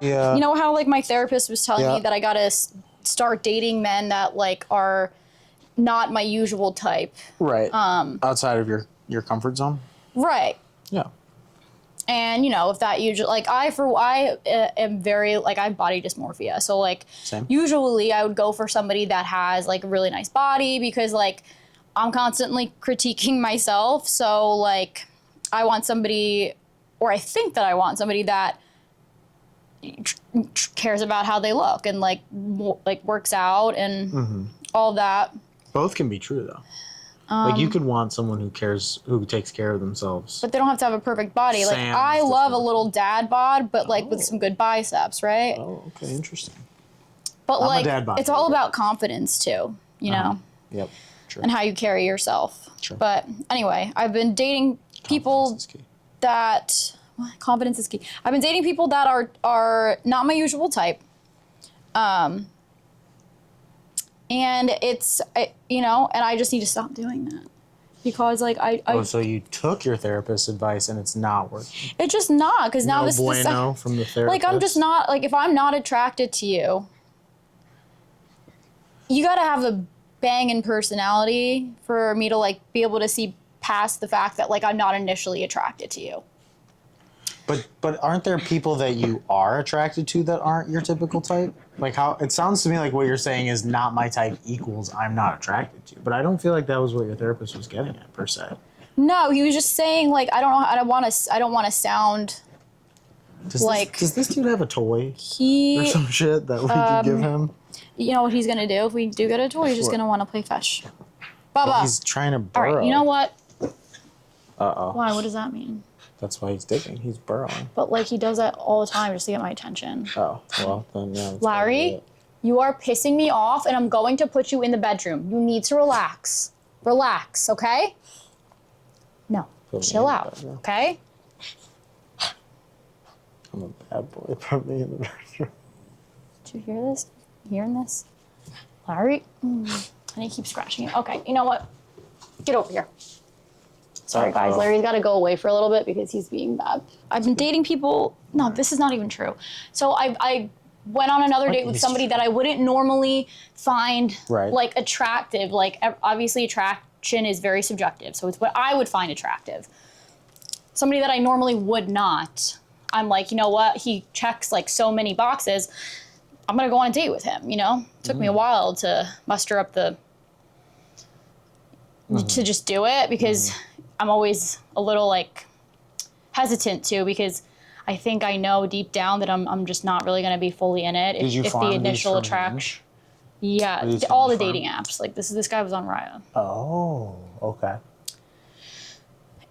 Yeah. You know how like my therapist was telling Yeah. me that I gotta start dating men that like are not my usual type. Right. Outside of your comfort zone. Right. Yeah. And you know, if that usually like I am very like I have body dysmorphia, so like Same. usually I would go for somebody that has like a really nice body because like I'm constantly critiquing myself. So like I want somebody, or I think that I want somebody that cares about how they look and like works out and all that. Both can be true though. Like you could want someone who takes care of themselves. But they don't have to have a perfect body. Like Sam's I love a different. little dad bod, but like with some good biceps, right? Oh, okay, interesting. But I'm a like dad bod it's all baby. about confidence too, you know, Yep. True. and how you carry yourself. Sure. But anyway, I've been dating people Confidence is key. that confidence is key. I've been dating people that are not my usual type. And it's, you know, and I just need to stop doing that because like Oh, so you took your therapist's advice and it's not working. it's just not, because now No this is bueno from the therapist. like, I'm just not, like, if I'm not attracted to you, you gotta have a banging personality for me to like be able to see past the fact that like I'm not initially attracted to you. But aren't there people that you are attracted to that aren't your typical type? Like how it sounds to me like what you're saying is not my type equals I'm not attracted to. But I don't feel like that was what your therapist was getting at per se. No, he was just saying like I don't want to sound like Does this dude have a toy or he. some shit that we could give him? You know what he's gonna do if we do get a toy? He's just What? gonna want to play fetch. Baba. He's trying to All burrow. right. You know what? Uh-oh. Why? What does that mean? That's why he's digging. He's burrowing. But like he does that all the time just to get my attention. Oh, well, then yeah. that's Larry, probably it. you are pissing me off and I'm going to put you in the bedroom. You need to relax. Relax, okay? No, Put me chill in the out, bedroom. okay? I'm a bad boy. Put me in the bedroom. Did you hear this? You hearing this? Larry? And he keeps scratching it. Okay, you know what? Get over here. Sorry, guys. Larry's got to go away for a little bit because he's being bad. I've been dating people. No, this is not even true. So I went on another date with somebody that I wouldn't normally find Right. like attractive. Like obviously attraction is very subjective. So it's what I would find attractive. Somebody that I normally would not. I'm like, you know what? He checks like so many boxes. I'm going to go on a date with him, you know? It took me a while to muster up the to just do it because I'm always a little like hesitant to, because I think I know deep down that I'm just not really going to be fully in it. Did you if find the these initial from attraction, Hinge? yeah, These all the from dating apps. Like this guy was on Raya, Oh, okay.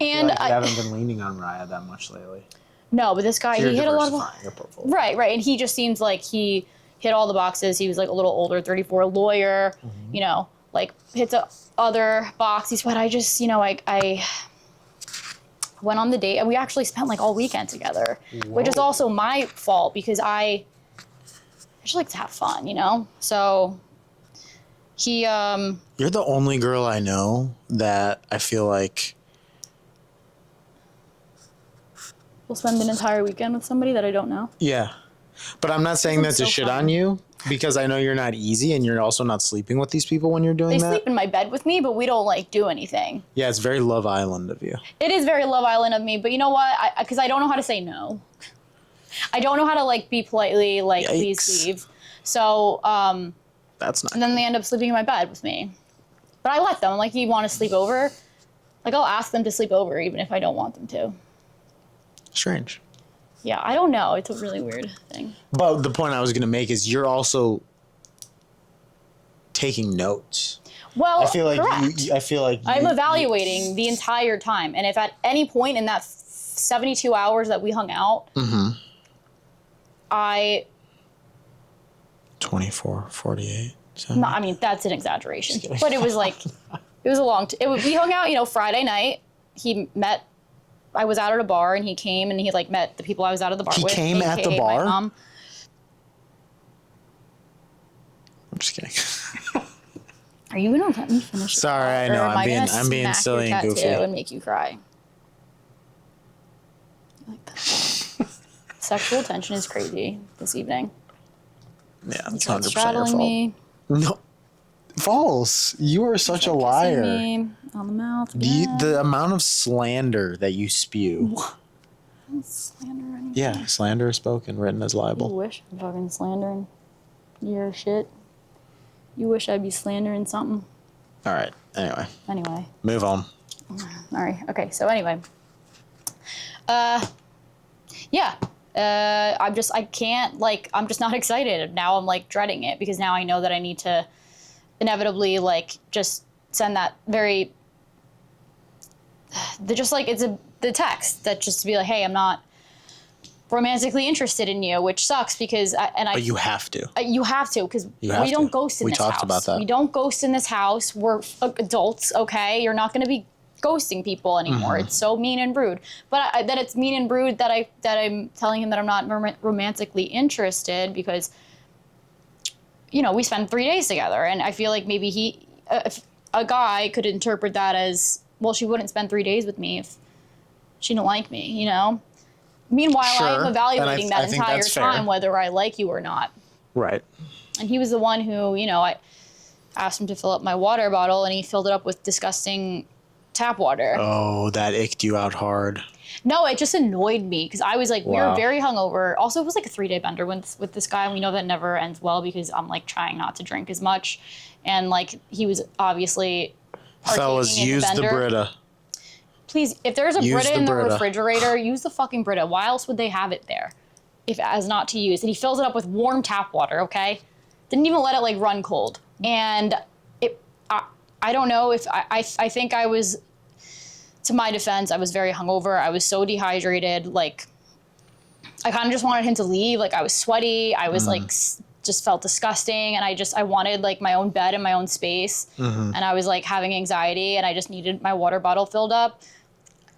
and I haven't been leaning on Raya that much lately. no, but this guy So you're he hit a lot of diversifying your portfolio. right, and he just seems like he hit all the boxes. He was like a little older, 34, lawyer, you know, like hits a other boxes. But I just, you know, I went on the date and we actually spent like all weekend together, which is also my fault because I just like to have fun, you know? So he, You're the only girl I know that I feel like will spend an entire weekend with somebody that I don't know. yeah. But I'm not saying that That's to so shit fun. on you because I know you're not easy and you're also not sleeping with these people when you're doing They that. sleep in my bed with me, but we don't like do anything. Yeah, it's very Love Island of you. It is very Love Island of me, but you know what? Because I don't know how to say no. I don't know how to like be politely like please Yikes. leave. So That's not and then they end up sleeping in my bed with me. But I let them. Like, you want to sleep over? Like, I'll ask them to sleep over even if I don't want them to. strange. Yeah, I don't know. It's a really weird thing. But the point I was going to make is you're also taking notes. Well, I feel like correct. I feel like I'm evaluating the entire time. And if at any point in that 72 hours that we hung out, I 24, 48. no, I mean, that's an exaggeration. But it was like, it was a long, we hung out, you know, Friday night. He met, I was out at a bar and he came and he like met the people I was out at the bar He with. came at the AKA bar? my mom. I'm just kidding. Are you gonna let me finish? the Sorry, I thought, or know, am I'm being- gonna I'm being smack silly your and tattoo goofy. and make you cry? You like that? sexual tension is crazy this evening. Yeah, that's He's 100% your straddling fault. me. No, false. You are such a Kissing liar. me on the mouth. Again. The amount of slander that you spew. I don't slander anyone. Yeah, slander is spoken, written as You libel. wish I'm fucking slandering your shit. You wish I'd be slandering something. All right. Anyway. Move on. All right. Okay. So anyway. Yeah. I'm just not excited. Now I'm like dreading it because now I know that I need to inevitably like just send that very, the text that just to be like, hey, I'm not romantically interested in you, which sucks because But you have to. You have to because we don't ghost in this house. We talked about that. We don't ghost in this house. We're adults, okay? You're not going to be ghosting people anymore. It's so mean and rude. But that it's mean and rude that I'm telling him that I'm not romantically interested because, you know, we spend 3 days together, and I feel like maybe if a guy could interpret that as, well, she wouldn't spend 3 days with me if she didn't like me, you know? Meanwhile, Sure. I am evaluating I that think entire that's fair. time whether I like you or not. Right. And he was the one who, you know, I asked him to fill up my water bottle, and he filled it up with disgusting tap water. Oh, that icked you out hard. No, it just annoyed me because I was like, we Wow. were very hungover. Also, it was like a 3-day bender with this guy. And we know that never ends well because I'm like trying not to drink as much. And like, he was obviously Fellas, partaking in use the bender. Brita. Please, if there's a Use Brita the in the Brita. refrigerator, use the fucking Brita. Why else would they have it there if as not to use? And he fills it up with warm tap water, okay? Didn't even let it like run cold. And I don't know if I think I was, to my defense, I was very hungover. I was so dehydrated. Like, I kind of just wanted him to leave. Like, I was sweaty. I was like, just felt disgusting. And I wanted like my own bed and my own space. And I was like having anxiety, and I just needed my water bottle filled up.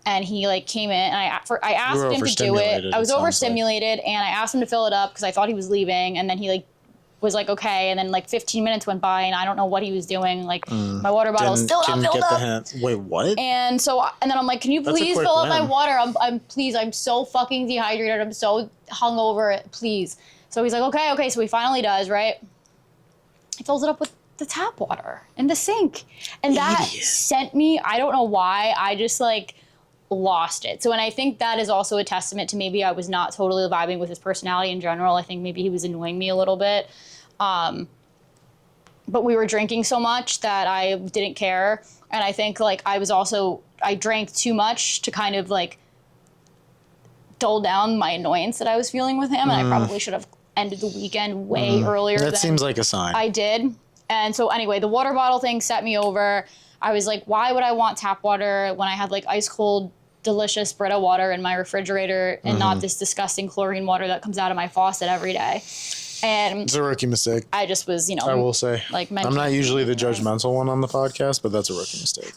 And he like came in, and I asked him to do it. I was overstimulated, and I asked him to fill it up because I thought he was leaving. And then he like was like, okay. And then like 15 minutes went by, and I don't know what he was doing. Like my water bottle is still not filled up. Wait, what? And so, and then I'm like, can you please quick fill up my win. water? I'm so fucking dehydrated. I'm so hungover. Please. So he's like, okay. So he finally does, right? He fills it up with the tap water in the sink. And that sent me, I don't know why, I just like lost it. So, and I think that is also a testament to maybe I was not totally vibing with his personality in general. I think maybe he was annoying me a little bit. But we were drinking so much that I didn't care. And I think like I drank too much to kind of like dull down my annoyance that I was feeling with him. And I probably should have ended the weekend way earlier That than seems like a sign. I did. And so anyway, the water bottle thing set me over. I was like, why would I want tap water when I had like ice cold, delicious Brita water in my refrigerator and not this disgusting chlorine water that comes out of my faucet every day? And It's a rookie mistake, I just was, you know, I will say. like I'm not usually the judgmental one on the podcast, but that's a rookie mistake.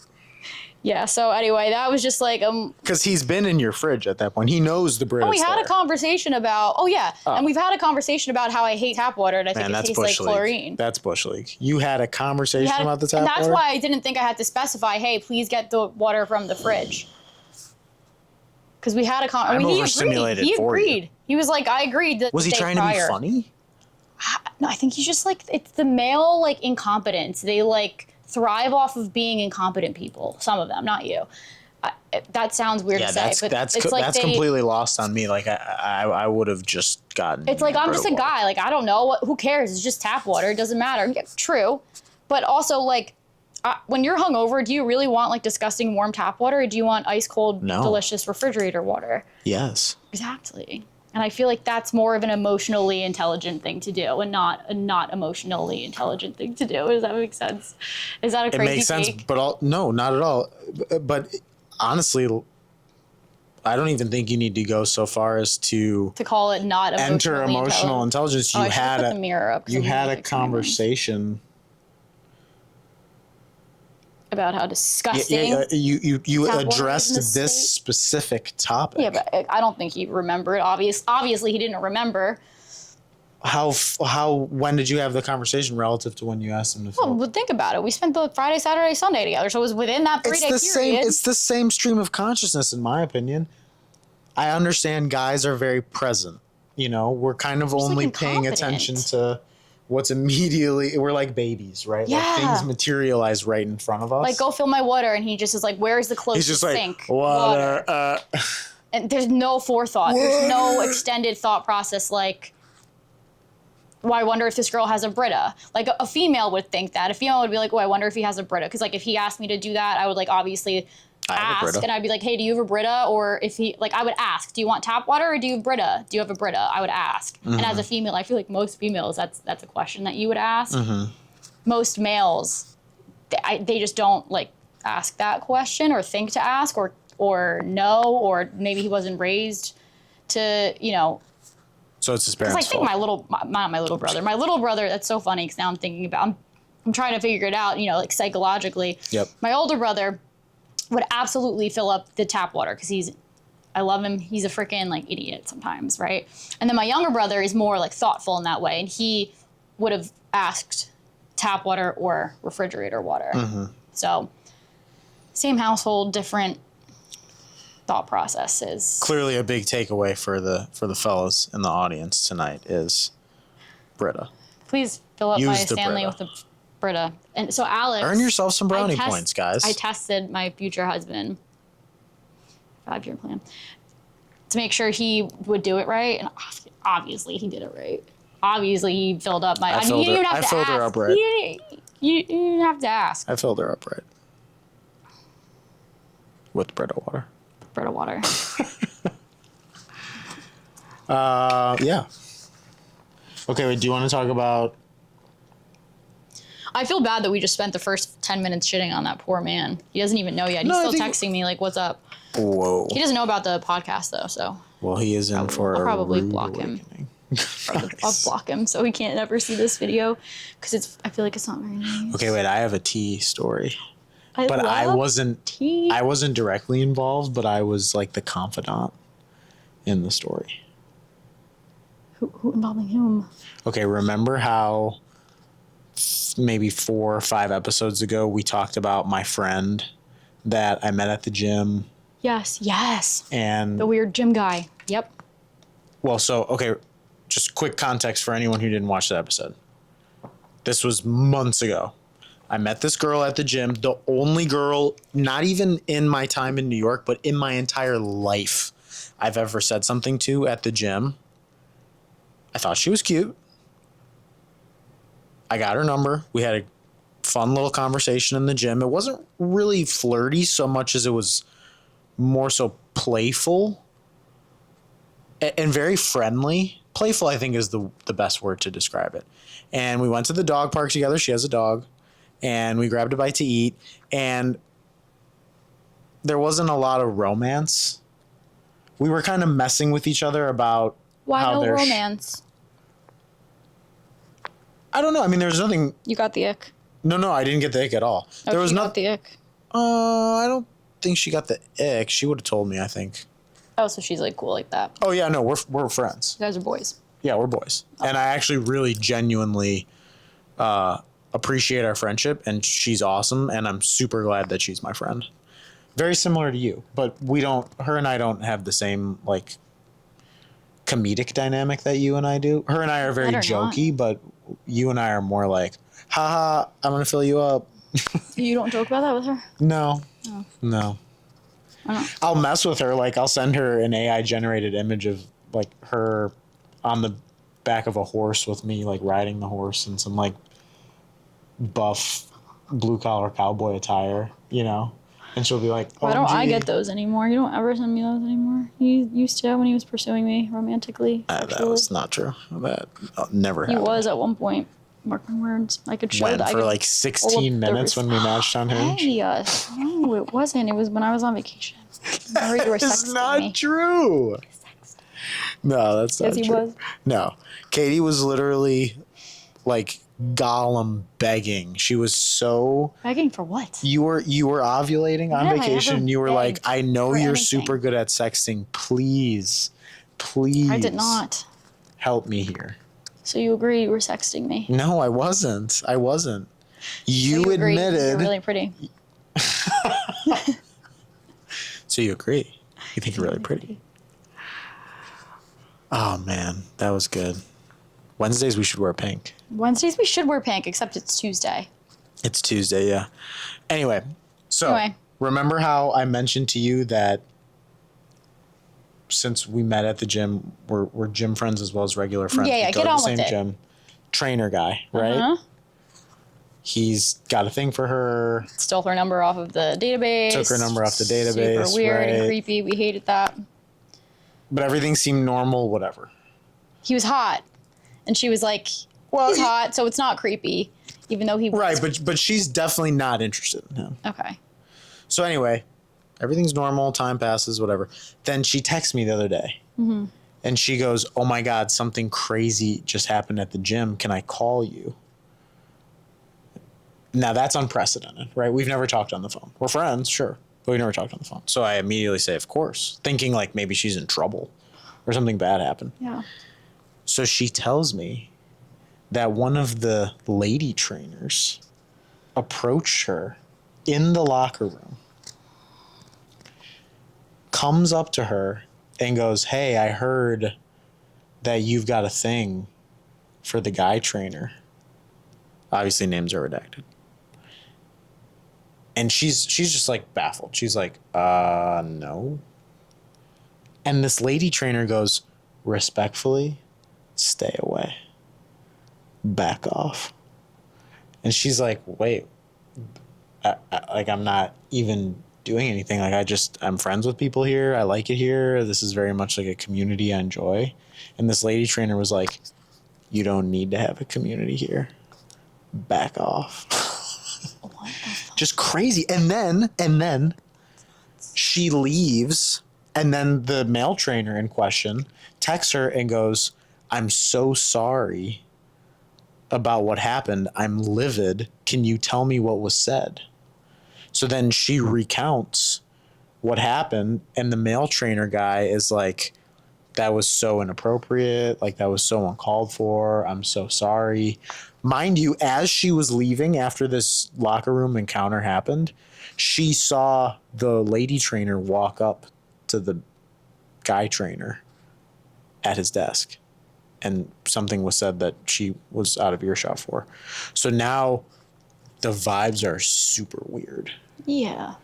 Yeah. So anyway, that was just like, Because he's been in your fridge at that point. He knows the Brita's we had there. a conversation about, and we've had a conversation about how I hate tap water and I think Man, it that's tastes like Bush League. chlorine. That's Bush League. You had a conversation about the tap and that's water? why I didn't think I had to specify, hey, please get the water from the fridge. Because we had a I'm he overstimulated agreed. He for you. agreed. He was like, I agreed. Was he trying to be funny? No, I think he's just like, it's the male like incompetence. They like thrive off of being incompetent people. Some of them, not you. That sounds weird to say, but that's it's like completely lost on me. Like I would have just gotten. It's like I'm just a Brita water. guy. Like I don't know. Who cares? It's just tap water. It doesn't matter. Yeah, true, but also like when you're hungover, do you really want like disgusting warm tap water, or do you want ice cold, delicious refrigerator water? Yes. Exactly. And I feel like that's more of an emotionally intelligent thing to do, and not a not emotionally intelligent thing to do. Does that make sense? Is that a crazy It makes sense, take? but no, not at all. But honestly, I don't even think you need to go so far as to call it not enter emotional intelligence. You I should've had put the mirror up 'cause you I'm had a fixing my conversation about how disgusting. You tap water is in addressed this this state. specific topic. Yeah, but I don't think he remembered. Obviously, he didn't remember. When did you have the conversation relative to when you asked him to fill? Well, but think about it. We spent the Friday, Saturday, Sunday together, so it was within that 3-day period. It's the same stream of consciousness, in my opinion. I understand guys are very present You know, we're kind of like, only paying attention to what's immediately, we're like babies, right? Yeah. Like things materialize right in front of us. Like, go fill my water, and he just is like, where's the closest He's just like, sink? water. And there's no forethought. There's no extended thought process like, well, I wonder if this girl has a Brita. Like, a female would think that. A female would be like, oh, I wonder if he has a Brita. Because, like, if he asked me to do that, I would, like, obviously ask. And I'd be like, hey, do you have a Brita? Or if he, like, I would ask, do you want tap water or do you have Brita? Do you have a Brita? I would ask. And as a female, I feel like most females, that's a question that you would ask. Most males, they just don't, like, ask that question or think to ask or know, or maybe he wasn't raised to, you know. So it's his parents' Because I think fault. my little brother, that's so funny because now I'm thinking about, I'm trying to figure it out, you know, like psychologically. Yep. My older brother would absolutely fill up the tap water because I love him. He's a freaking like idiot sometimes, right? And then my younger brother is more like thoughtful in that way. And he would have asked tap water or refrigerator water. So same household, different thought processes. Clearly a big takeaway for the fellas in the audience tonight is Brita. Please fill up Use my the Stanley Brita. with a Brita. And so Alex, Earn yourself some brownie points, guys. I tested my future husband, 5-year plan, to make sure he would do it right. And obviously he did it right. Obviously he filled up my, I mean, you didn't have to filled her ask. up right. You didn't have to ask. I filled her up right. With Brita water. Brita water. Yeah. Okay, wait, do you want to talk about... I feel bad that we just spent the first 10 minutes shitting on that poor man. He doesn't even know yet. He's still texting me like, what's up? Whoa. He doesn't know about the podcast though, so. Well, he is in for I'll a probably rude block him. awakening. I'll block him so he can't ever see this video because I feel like it's not very nice. Okay, wait, I have a tea story. I wasn't tea. I wasn't directly involved, but I was like the confidant in the story. Who involving whom? Okay, remember how maybe 4 or 5 episodes ago we talked about my friend that I met at the gym? Yes. And The weird gym guy. Yep. well, so okay, just quick context for anyone who didn't watch that episode. This was months ago. I met this girl at the gym, the only girl, not even in my time in New York, but in my entire life I've ever said something to at the gym. I thought she was cute. I got her number. We had a fun little conversation in the gym. It wasn't really flirty so much as it was more so playful and very friendly. Playful, I think, is the best word to describe it. And we went to the dog park together. She has a dog. And we grabbed a bite to eat. And there wasn't a lot of romance. We were kind of messing with each other about Why how no romance? I don't know. I mean, there's nothing. You got the ick. No, I didn't get the ick at all. There was not the ick. I don't think she got the ick. She would have told me, I think. Oh, so she's like cool like that. Oh yeah, no, we're friends. You guys are boys. Yeah, we're boys. Oh. And I actually really genuinely appreciate our friendship, and she's awesome, and I'm super glad that she's my friend. Very similar to you, but her and I don't have the same like comedic dynamic that you and I do. Her and I are very jokey, but you and I are more like, haha, I'm gonna fill you up. You don't joke about that with her? No. Oh. No. Oh. I'll mess with her. Like, I'll send her an AI generated image of like her on the back of a horse with me, like riding the horse in some like buff blue collar cowboy attire, you know? And she'll be like, why don't I get those anymore? You don't ever send me those anymore. He used to when he was pursuing me romantically. That was not true. That never happened. He was at one point. Mark my words. I could show that. For like 16 minutes when we matched on Hinge? Hey, no, it wasn't. It was when I was on vacation. Remember you were It's sexting not me. true. No, that's not Yes, he true. was. No. Kaitie was literally like Gollum begging. She was so... Begging for what? You were ovulating on When have I vacation, ever and you were like, begged I know for you're anything? super good at sexting. Please I did not. help me here. So you agree you were sexting me? No, I wasn't. You So agree admitted. you're really pretty. So you agree. You think you're really pretty. Oh man, that was good. Wednesdays we should wear pink. Wednesdays we should wear pink, except it's Tuesday. It's Tuesday, yeah. Anyway, remember how I mentioned to you that since we met at the gym, we're gym friends as well as regular friends. Yeah, we go get to on the with same it. gym. Trainer guy, right? Uh-huh. He's got a thing for her. Stole her number off of the database. Took her number off the database. Super weird and right? creepy. We hated that. But everything seemed normal, whatever. He was hot. And she was like, well, he's hot, so it's not creepy. Even though he was. Right, but she's definitely not interested in him. Okay. So anyway, everything's normal, time passes, whatever. Then she texts me the other day. Mm-hmm. And she goes, oh my God, something crazy just happened at the gym. Can I call you? Now that's unprecedented, right? We've never talked on the phone. We're friends, sure, but we never talked on the phone. So I immediately say, of course, thinking like maybe she's in trouble or something bad happened. Yeah. So she tells me that one of the lady trainers approached her in the locker room, comes up to her and goes, hey, I heard that you've got a thing for the guy trainer. Obviously names are redacted. And she's just like baffled. She's like, no. And this lady trainer goes, respectfully, stay away. Back off. And she's like, wait, I'm not even doing anything. Like I'm friends with people here. I like it here. This is very much like a community I enjoy. And this lady trainer was like, you don't need to have a community here. Back off. What the fuck? Just crazy. And then she leaves, and then the male trainer in question texts her and goes, I'm so sorry about what happened. I'm livid. Can you tell me what was said? So then she recounts what happened, and the male trainer guy is like, that was so inappropriate. Like, that was so uncalled for. I'm so sorry. Mind you, as she was leaving after this locker room encounter happened, she saw the lady trainer walk up to the guy trainer at his desk. And something was said that she was out of earshot for. So now the vibes are super weird. Yeah.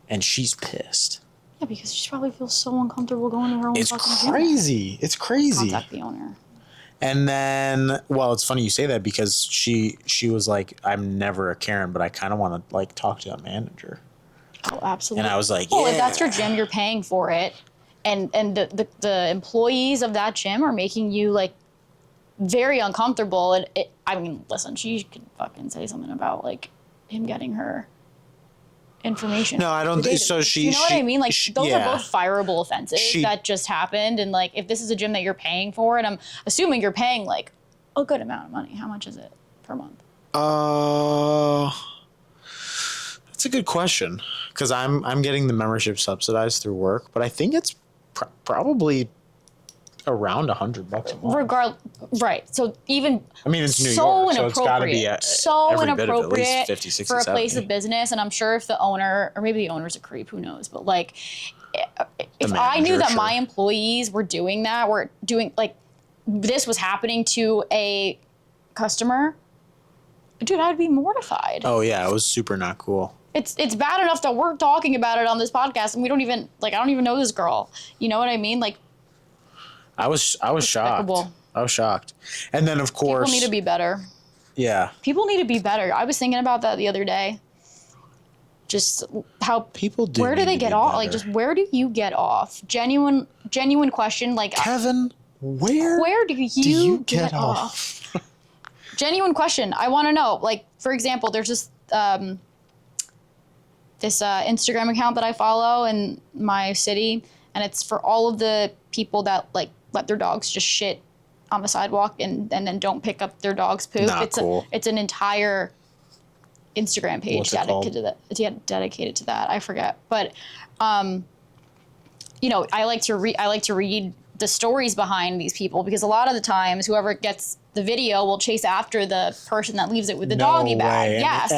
And she's pissed. Yeah, because she probably feels so uncomfortable going to her own It's fucking gym. crazy. It's crazy. Contact the owner. And then, well, it's funny you say that because she was like, I'm never a Karen, but I kind of want to like talk to that manager. Oh, absolutely. And I was like, well, yeah. if that's your gym, you're paying for it. And the employees of that gym are making you like very uncomfortable. And I mean, listen, she could fucking say something about like him getting her information. No, I don't think so. You know what I mean? Like those are both fireable offenses She- that just happened. And like, if this is a gym that you're paying for, and I'm assuming you're paying like a good amount of money. How much is it per month? That's a good question because I'm getting the membership subsidized through work, but I think it's probably around $100 a month. Right. So even I mean, it's New so York, so it's got to be inappropriate. So every bit of it, at least inappropriate 50, 60, for a 70. place of business. And I'm sure if the owner, or maybe the owner's a creep, who knows? But like, if I knew manager, that sure. my employees were doing that, were doing like this was happening to a customer, dude, I'd be mortified. Oh yeah, it was super not cool. It's bad enough that we're talking about it on this podcast, and we don't even like I don't even know this girl. You know what I mean? Like, I was shocked. Despicable. I was shocked. And then of course, people need to be better. yeah, People need to be better. I was thinking about that the other day. Just how people do. where do need they to get be off? better. Like, just where do you get off? Genuine question. Like, Kevin, where do you get off? Genuine question. I want to know. Like, for example, there's this Instagram account that I follow in my city, and it's for all of the people that like let their dogs just shit on the sidewalk and then don't pick up their dog's poop. Not cool. It's an entire Instagram page What's it called? dedicated to that. It's dedicated to that. I forget, but you know, I like to read the stories behind these people because a lot of the times, whoever gets the video will chase after the person that leaves it with the No doggy bag. way. Yes.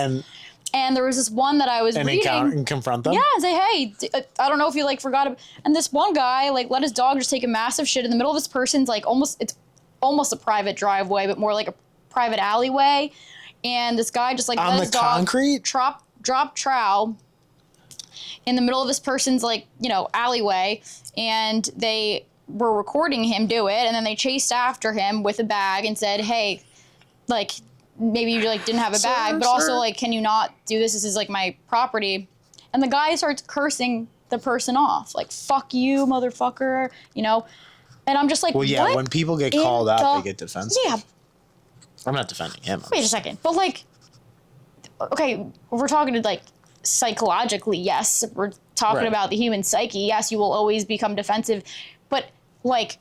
And there was this one that I was reading. And confront them? Yeah, and say, hey, I don't know if you like forgot it. And this one guy like let his dog just take a massive shit in the middle of this person's like it's almost a private driveway, but more like a private alleyway. And this guy just like on let the his dog concrete? drop trow in the middle of this person's like, alleyway. And they were recording him do it. And then they chased after him with a bag and said, hey, like, maybe you like didn't have a bag, but also like, can you not do this? This is like my property. And the guy starts cursing the person off, like, fuck you, motherfucker, And I'm just like, well, yeah, what when people get called out, they get defensive. Yeah. I'm not defending him. Wait a second. But like, okay, we're talking to like psychologically, yes. We're talking about the human psyche. Yes, you will always become defensive. But like,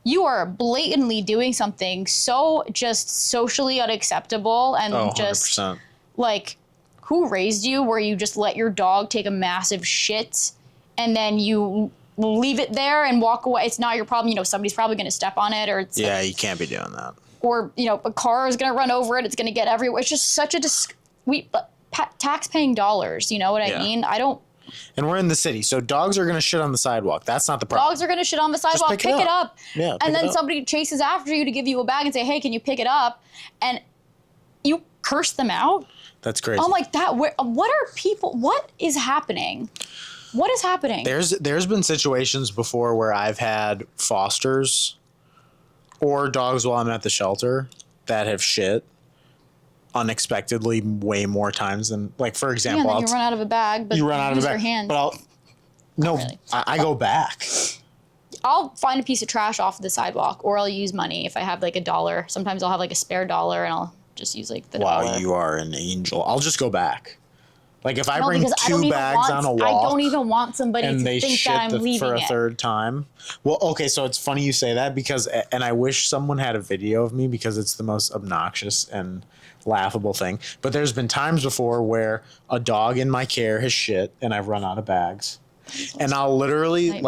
you are blatantly doing something so just socially unacceptable and just 100%. like, who raised you where you just let your dog take a massive shit and then you leave it there and walk away? It's not your problem. Somebody's probably going to step on it or it's Yeah, you can't be doing that. Or, a car is going to run over it. It's going to get everywhere. It's just such a tax-paying dollars. You know what I mean? I don't. And we're in the city, so dogs are going to shit on the sidewalk. That's not the problem. Dogs are going to shit on the sidewalk. Pick Pick it up. Yeah, and then somebody chases after you to give you a bag and say, hey, can you pick it up? And you curse them out. That's crazy. I'm like, what are people, what is happening? What is happening? There's been situations before where I've had fosters or dogs while I'm at the shelter that have shit unexpectedly way more times than, like, for example, and then you run out of a bag, but you run out of a bag. Your hand. But Really. I go back. I'll find a piece of trash off the sidewalk, or I'll use money if I have like $1. Sometimes I'll have like a spare $1 and I'll just use like the $1. Wow, you are an angel. I'll just go back. Like if I bring because 2 bags on a walk, I don't even want somebody and to they think shit that I'm leaving for a it. third time. Well, okay, so it's funny you say that because, and I wish someone had a video of me because it's the most obnoxious and laughable thing. But there's been times before where a dog in my care has shit and I've run out of bags. And I'll literally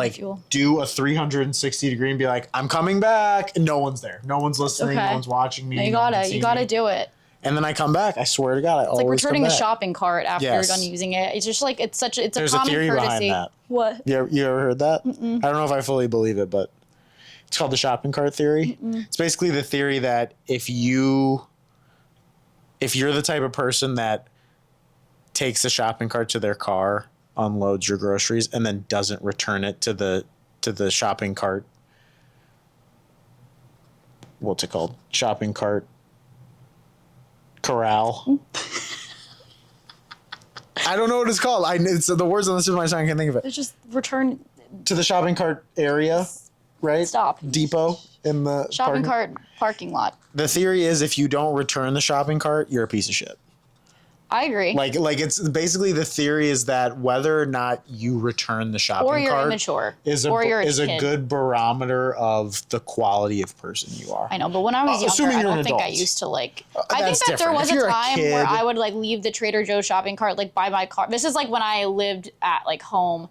do a 360 degree and be like, I'm coming back. And no one's there. No one's listening. Okay. No one's watching me. No, you gotta do it. And then I come back. I swear to God, I always come back. It's like returning the shopping cart after you're done using it. It's just like, it's a common courtesy. There's a theory behind that. What? You ever heard that? Mm-mm. I don't know if I fully believe it, but it's called the shopping cart theory. Mm-mm. It's basically the theory that if you're the type of person that takes the shopping cart to their car, unloads your groceries, and then doesn't return it to the shopping cart, what's it called? Shopping cart corral. I don't know what it's called. It's the words on the tip of my tongue. I can't think of it. It's just return to the shopping cart area, right? Stop. Depot in the shopping cart parking lot. The theory is if you don't return the shopping cart, you're a piece of shit. I agree. Like it's basically the theory is that whether or not you return the shopping cart, or you're immature, is a good barometer of the quality of person you are. I know, but when I was younger, I don't think I used to like. I think that there was a time where I would like leave the Trader Joe's shopping cart like by my car. This is like when I lived at like home,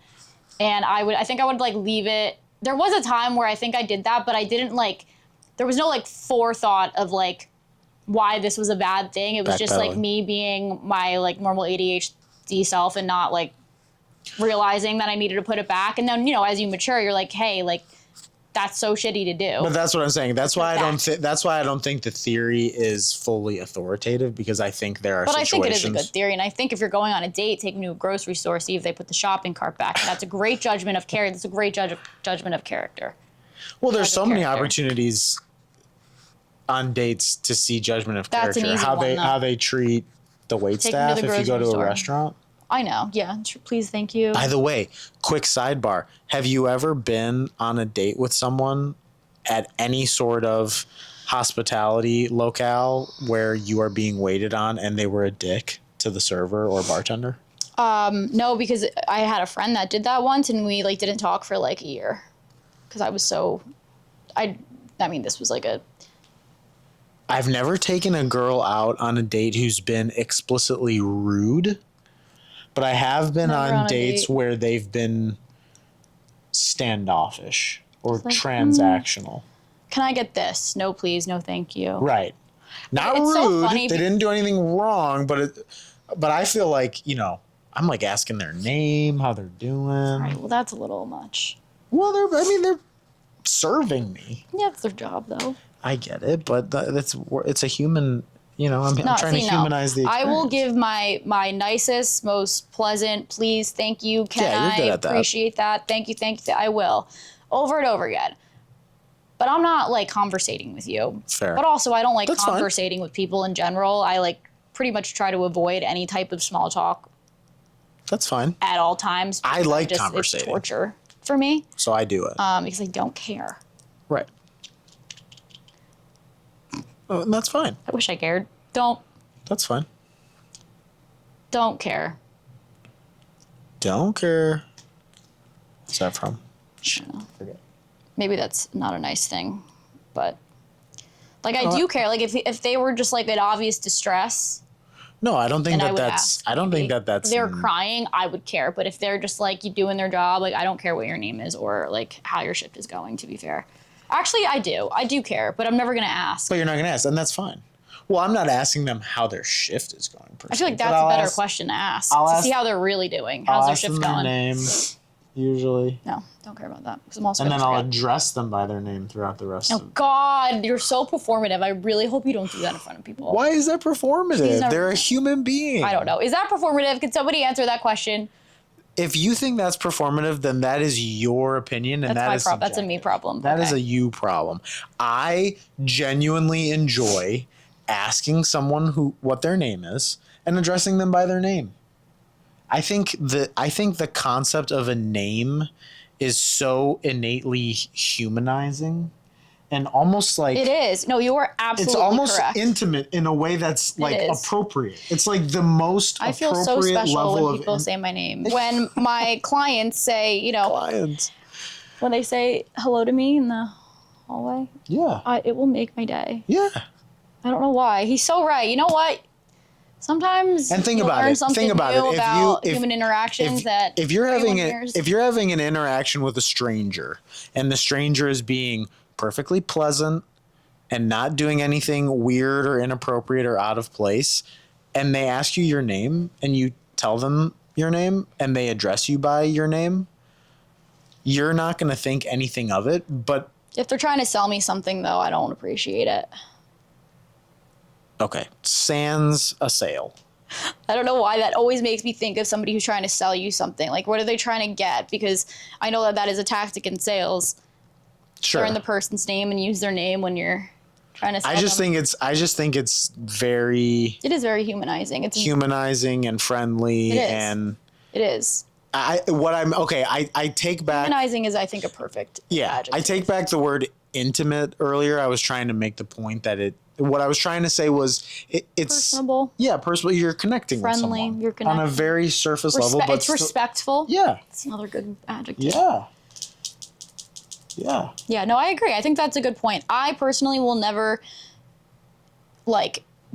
and I think I would like leave it. There was a time where I think I did that, but I didn't like. There was no like forethought of like why this was a bad thing. It was just like me being my like normal ADHD self and not like realizing that I needed to put it back. And then, as you mature, you're like, hey, like that's so shitty to do. But that's what I'm saying. That's why I don't think the theory is fully authoritative, because I think there are situations. But I think it is a good theory. And I think if you're going on a date, taking to a grocery store, see if they put the shopping cart back. That's a great judgment of character. That's a great judgment of character. Well, there's so many opportunities on dates to see judgment of character. That's an easy how they treat the wait staff if you go to a restaurant. I know. Yeah. Please. Thank you. By the way, quick sidebar. Have you ever been on a date with someone at any sort of hospitality locale where you are being waited on and they were a dick to the server or bartender? No, because I had a friend that did that once and we like didn't talk for like a year because I was so, I mean, this was like I've never taken a girl out on a date who's been explicitly rude, but I have been on dates where they've been standoffish or transactional. Can I get this? No, please. No, thank you. Right. Not rude. So they didn't do anything wrong, but But I feel like, I'm like asking their name, how they're doing. All right, well, that's a little much. Well, they're serving me. Yeah, it's their job, though. I get it, but it's a human. I'm trying to humanize the experience. I will give my nicest, most pleasant, please, thank you, you're good at that. Appreciate that. Thank you. I will. Over and over again. But I'm not like conversating with you. Fair. But also I don't like That's conversating fine. with people in general. I like pretty much try to avoid any type of small talk. That's fine. At all times. I like conversating. It's torture for me. So I do it. Because I don't care. Right. Oh, and that's fine. I wish I cared. Don't. That's fine. Don't care. Don't care. What's that from? Forget. Maybe that's not a nice thing, but like I do care. Like if they were just like in obvious distress. No, I don't think that's. Ask, I don't think that's. If they're crying, I would care. But if they're just like you doing their job, like I don't care what your name is or like how your shift is going. To be fair, actually, I do. I do care, but I'm never gonna ask. But you're not gonna ask, and that's fine. Well, I'm not asking them how their shift is going. I feel like that's a better question to ask to see how they're really doing. How's their shift going? Name, usually. No, don't care about that because I'm also. And then I'll address them by their name throughout the rest. Oh God, you're so performative. I really hope you don't do that in front of people. Why is that performative? They're a human being. I don't know. Is that performative? Can somebody answer that question? If you think that's performative, then that is your opinion, and that's that's a me problem. That is a you problem. I genuinely enjoy asking someone what their name is and addressing them by their name. I think the concept of a name is so innately humanizing and almost like it is. No, you are absolutely it's almost correct. Intimate in a way that's like appropriate. It's like the most I feel so special when people say my name. When my clients say, when they say hello to me in the hallway, it will make my day. Yeah. I don't know why. He's so right. You know what? Sometimes and think about learn it. Something think about new it. About human interactions if you're having an interaction with a stranger and the stranger is being perfectly pleasant and not doing anything weird or inappropriate or out of place, and they ask you your name and you tell them your name and they address you by your name, you're not going to think anything of it. But if they're trying to sell me something, though, I don't appreciate it. Okay, sans a sale. I don't know why that always makes me think of somebody who's trying to sell you something. Like, what are they trying to get? Because I know that is a tactic in sales. Sure. Learn the person's name and use their name when you're trying to sell them. I just think it's very. It is very humanizing. It's humanizing and friendly. It is. I take back. Humanizing is, I think, a perfect. Adjective. I take back the word intimate earlier. I was trying to make the point that what I was trying to say was it's personable. Yeah, personal. You're connecting with someone. You're connecting on a very surface level, but it's respectful. Yeah, it's another good adjective. Yeah. No, I agree. I think that's a good point. I personally will never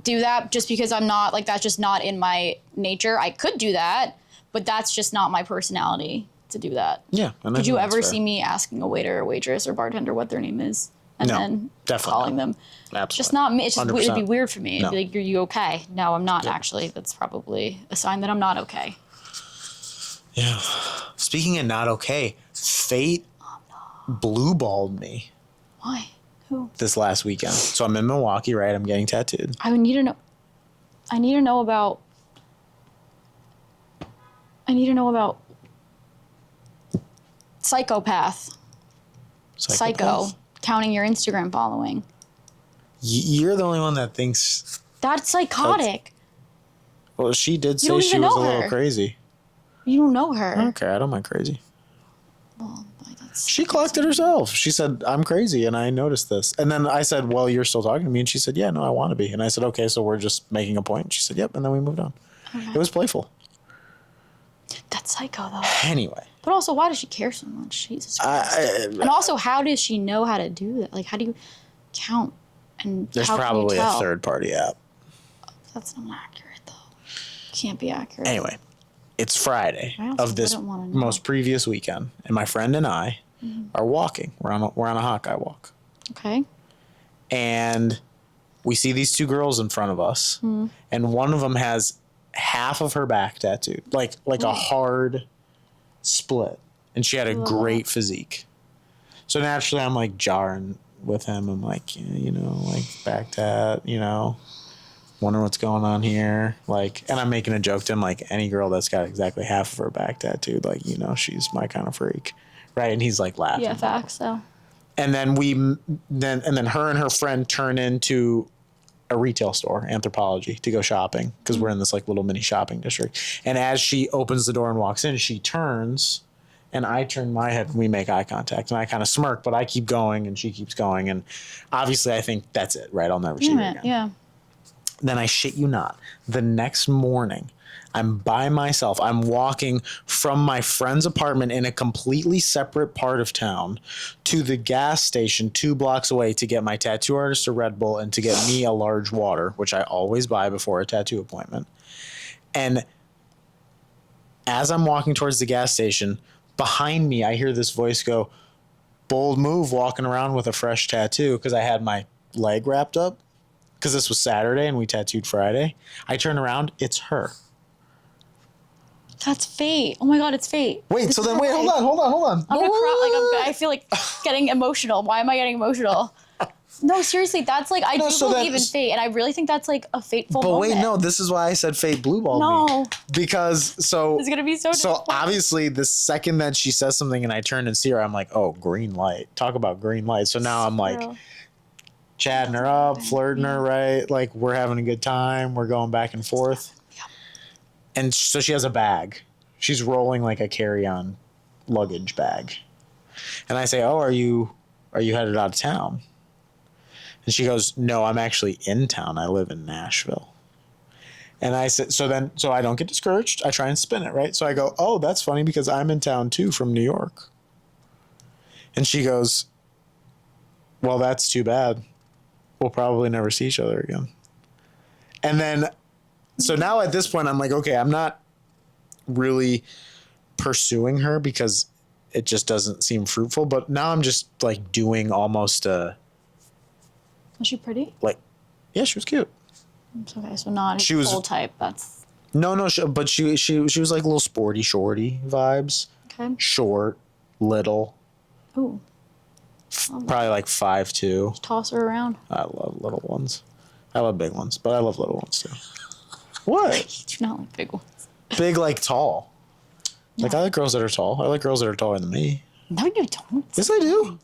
do that just because I'm not that's just not in my nature. I could do that, but that's just not my personality to do that. Yeah. Could you ever see me asking a waiter or waitress or bartender what their name is? And then calling them. Absolutely. Just not me. It's just, it'd be weird for me. It'd be like, are you okay? No, I'm not actually. That's probably a sign that I'm not okay. Yeah. Speaking of not okay, fate blue balled me. Why? Who? This last weekend. So I'm in Milwaukee, right? I'm getting tattooed. I need to know about psychopath. Psycho. Counting your Instagram following. You're the only one that thinks that's psychotic. Well, she did say she was a little crazy. You don't know her. Okay, I don't mind crazy. Well, she clocked it herself. She said, I'm crazy and I noticed this. And then I said, well, you're still talking to me. And she said, yeah, no, I want to be. And I said, okay, so we're just making a point. She said, yep. And then we moved on. Okay. It was playful. That's psycho, though. Anyway. But also, why does she care so much? Jesus Christ. And also, how does she know how to do that? Like, how do you count? And there's probably a third-party app. That's not accurate, though. Can't be accurate. Anyway, it's Friday of this most previous weekend, and my friend and I are walking. We're on a Hawkeye walk. Okay. And we see these two girls in front of us, and one of them has half of her back tattooed, like a hard split, and she had a great physique. So naturally, I'm like jarring with him. I'm like, yeah, you know, like back tat, you know, wonder what's going on here. Like, and I'm making a joke to him, like, any girl that's got exactly half of her back tattooed, like, you know, she's my kind of freak, right? And he's like laughing. Yeah, facts. So. And then then her and her friend turn into a retail store, Anthropology, to go shopping because we're in this like little mini shopping district. And as she opens the door and walks in, she turns, and I turn my head and we make eye contact, and I kind of smirk, but I keep going and she keeps going, and obviously I think that's it, right? I'll never see her again. Yeah. Then I shit you not, the next morning, I'm by myself. I'm walking from my friend's apartment in a completely separate part of town to the gas station 2 blocks away to get my tattoo artist a Red Bull and to get me a large water, which I always buy before a tattoo appointment. And as I'm walking towards the gas station, behind me, I hear this voice go, "Bold move walking around with a fresh tattoo," because I had my leg wrapped up because this was Saturday and we tattooed Friday. I turn around, it's her. That's fate. Oh my God, it's fate. Wait, This so is then her wait, life. hold on. I'm gonna cry. Like I feel like getting emotional. Why am I getting emotional? No, seriously, that's like I do believe in fate, and I really think that's like a fateful But moment. wait, no, this is why I said fate blue balled No. me. Because so It's gonna be so obviously the second that she says something and I turn and see her, I'm like, oh, green light. Talk about green light. So now I'm like chatting her up, flirting her, right? Like we're having a good time. We're going back and forth. Yeah. And so she has a bag. She's rolling like a carry-on luggage bag. And I say, "Oh, are you headed out of town?" And she goes, "No, I'm actually in town. I live in Nashville." And I said, so I don't get discouraged. I try and spin it, right? So I go, "Oh, that's funny because I'm in town too from New York." And she goes, "Well, that's too bad. We'll probably never see each other again." And then, so now at this point, I'm like, okay, I'm not really pursuing her because it just doesn't seem fruitful. But now I'm just like doing almost a. Was she pretty? Like, yeah, she was cute. Okay, so not She was- full type. That's No, but she was like a little sporty shorty vibes. okay. Short, little, Ooh, probably like 5'2". toss her around. I love little ones. I love big ones, but I love little ones too. What? You're not like big ones. Big, like tall. Like I like girls that are tall. I like girls that are taller than me. No, you don't. Yes, I do.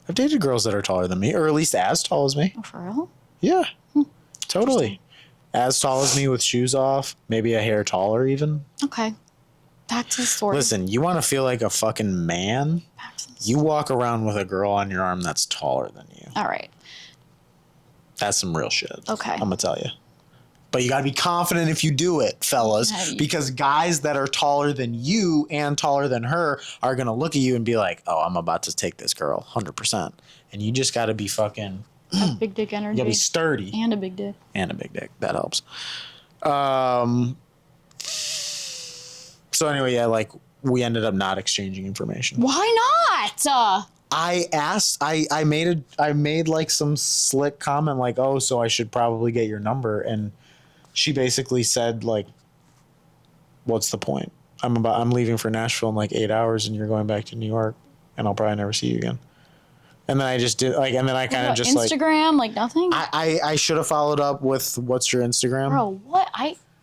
I've dated girls that are taller than me, or at least as tall as me. Oh, for real? Yeah, totally. As tall as me with shoes off, maybe a hair taller even. Okay. Back to the story. Listen, you want to feel like a fucking man? Back to the You walk around with a girl on your arm that's taller than you. All right. That's some real shit. Okay. I'm going to tell you. But you got to be confident if you do it, fellas, Okay. because guys that are taller than you and taller than her are going to look at you and be like, "Oh, I'm about to take this girl 100%." And you just got to be fucking, Have big dick you energy. got to be sturdy And a big dick. and a big dick. That helps. So anyway, yeah, like we ended up not exchanging information. Why not? I asked, I made like some slick comment like, "Oh, so I should probably get your number." And she basically said like, "What's the point? I'm leaving for Nashville in like 8 hours and you're going back to New York and I'll probably never see you again." And then I just did like, and then I kind of just Instagram, like nothing? I should have followed up with, "What's your Instagram?" Bro,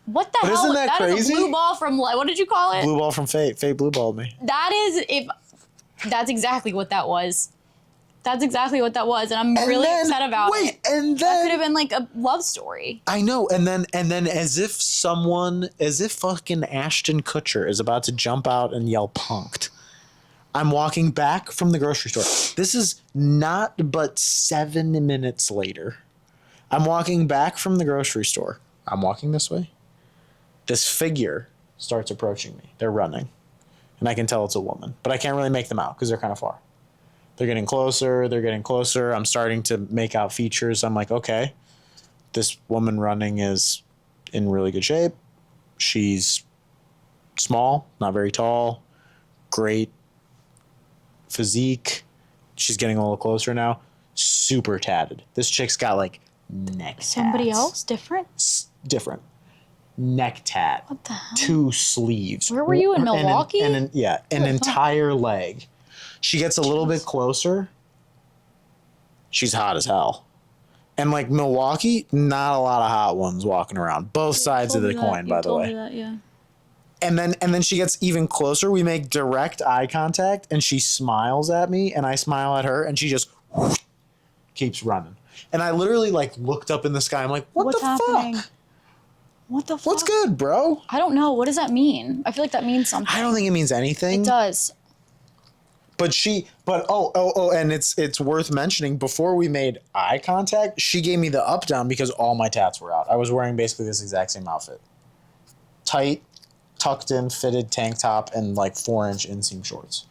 what the hell? isn't that Is crazy? a blue ball from what did you call it? Blue ball from Fate. Fate blue balled me. That's exactly what that was. That's exactly what that was, and I'm really upset about it. And That could then have been like a love story. I know, and then as if fucking Ashton Kutcher is about to jump out and yell punked. I'm walking back from the grocery store. This is not but 7 minutes later. I'm walking back from the grocery store. I'm walking this way. This figure starts approaching me. They're running. And I can tell it's a woman, but I can't really make them out because they're kind of far. They're getting closer. They're getting closer. I'm starting to make out features. I'm like, okay, this woman running is in really good shape. She's small, not very tall, great physique. She's getting a little closer now. Super tatted. This chick's got like neck Somebody tats. else different? Different. neck tat, What the hell? 2 sleeves. Where were you, in Milwaukee? An entire leg. She gets a little bit closer. She's hot as hell. And like Milwaukee, not a lot of hot ones walking around. Both sides of the coin, by the way. That, yeah. And then she gets even closer. We make direct eye contact, and she smiles at me, and I smile at her, and she just keeps running. And I literally like looked up in the sky. I'm like, what's happening? Fuck? What the fuck? What's good, bro? I don't know. What does that mean? I feel like that means something. I don't think it means anything. It does. And it's worth mentioning, before we made eye contact, she gave me the up down because all my tats were out. I was wearing basically this exact same outfit. Tight, tucked in, fitted tank top, and like 4-inch inseam shorts.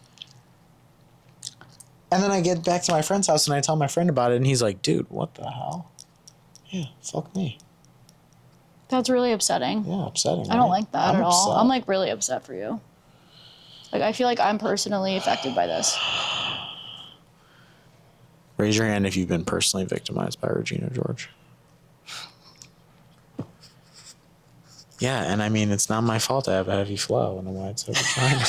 And then I get back to my friend's house and I tell my friend about it, and he's like, dude, what the hell? Yeah, fuck me. That's really upsetting. Yeah, upsetting. I don't like that at all. upset. I'm like really upset for you. Like, I feel like I'm personally affected by this. Raise your hand if you've been personally victimized by Regina George. Yeah, and I mean, it's not my fault I have a heavy flow and a wide set vagina.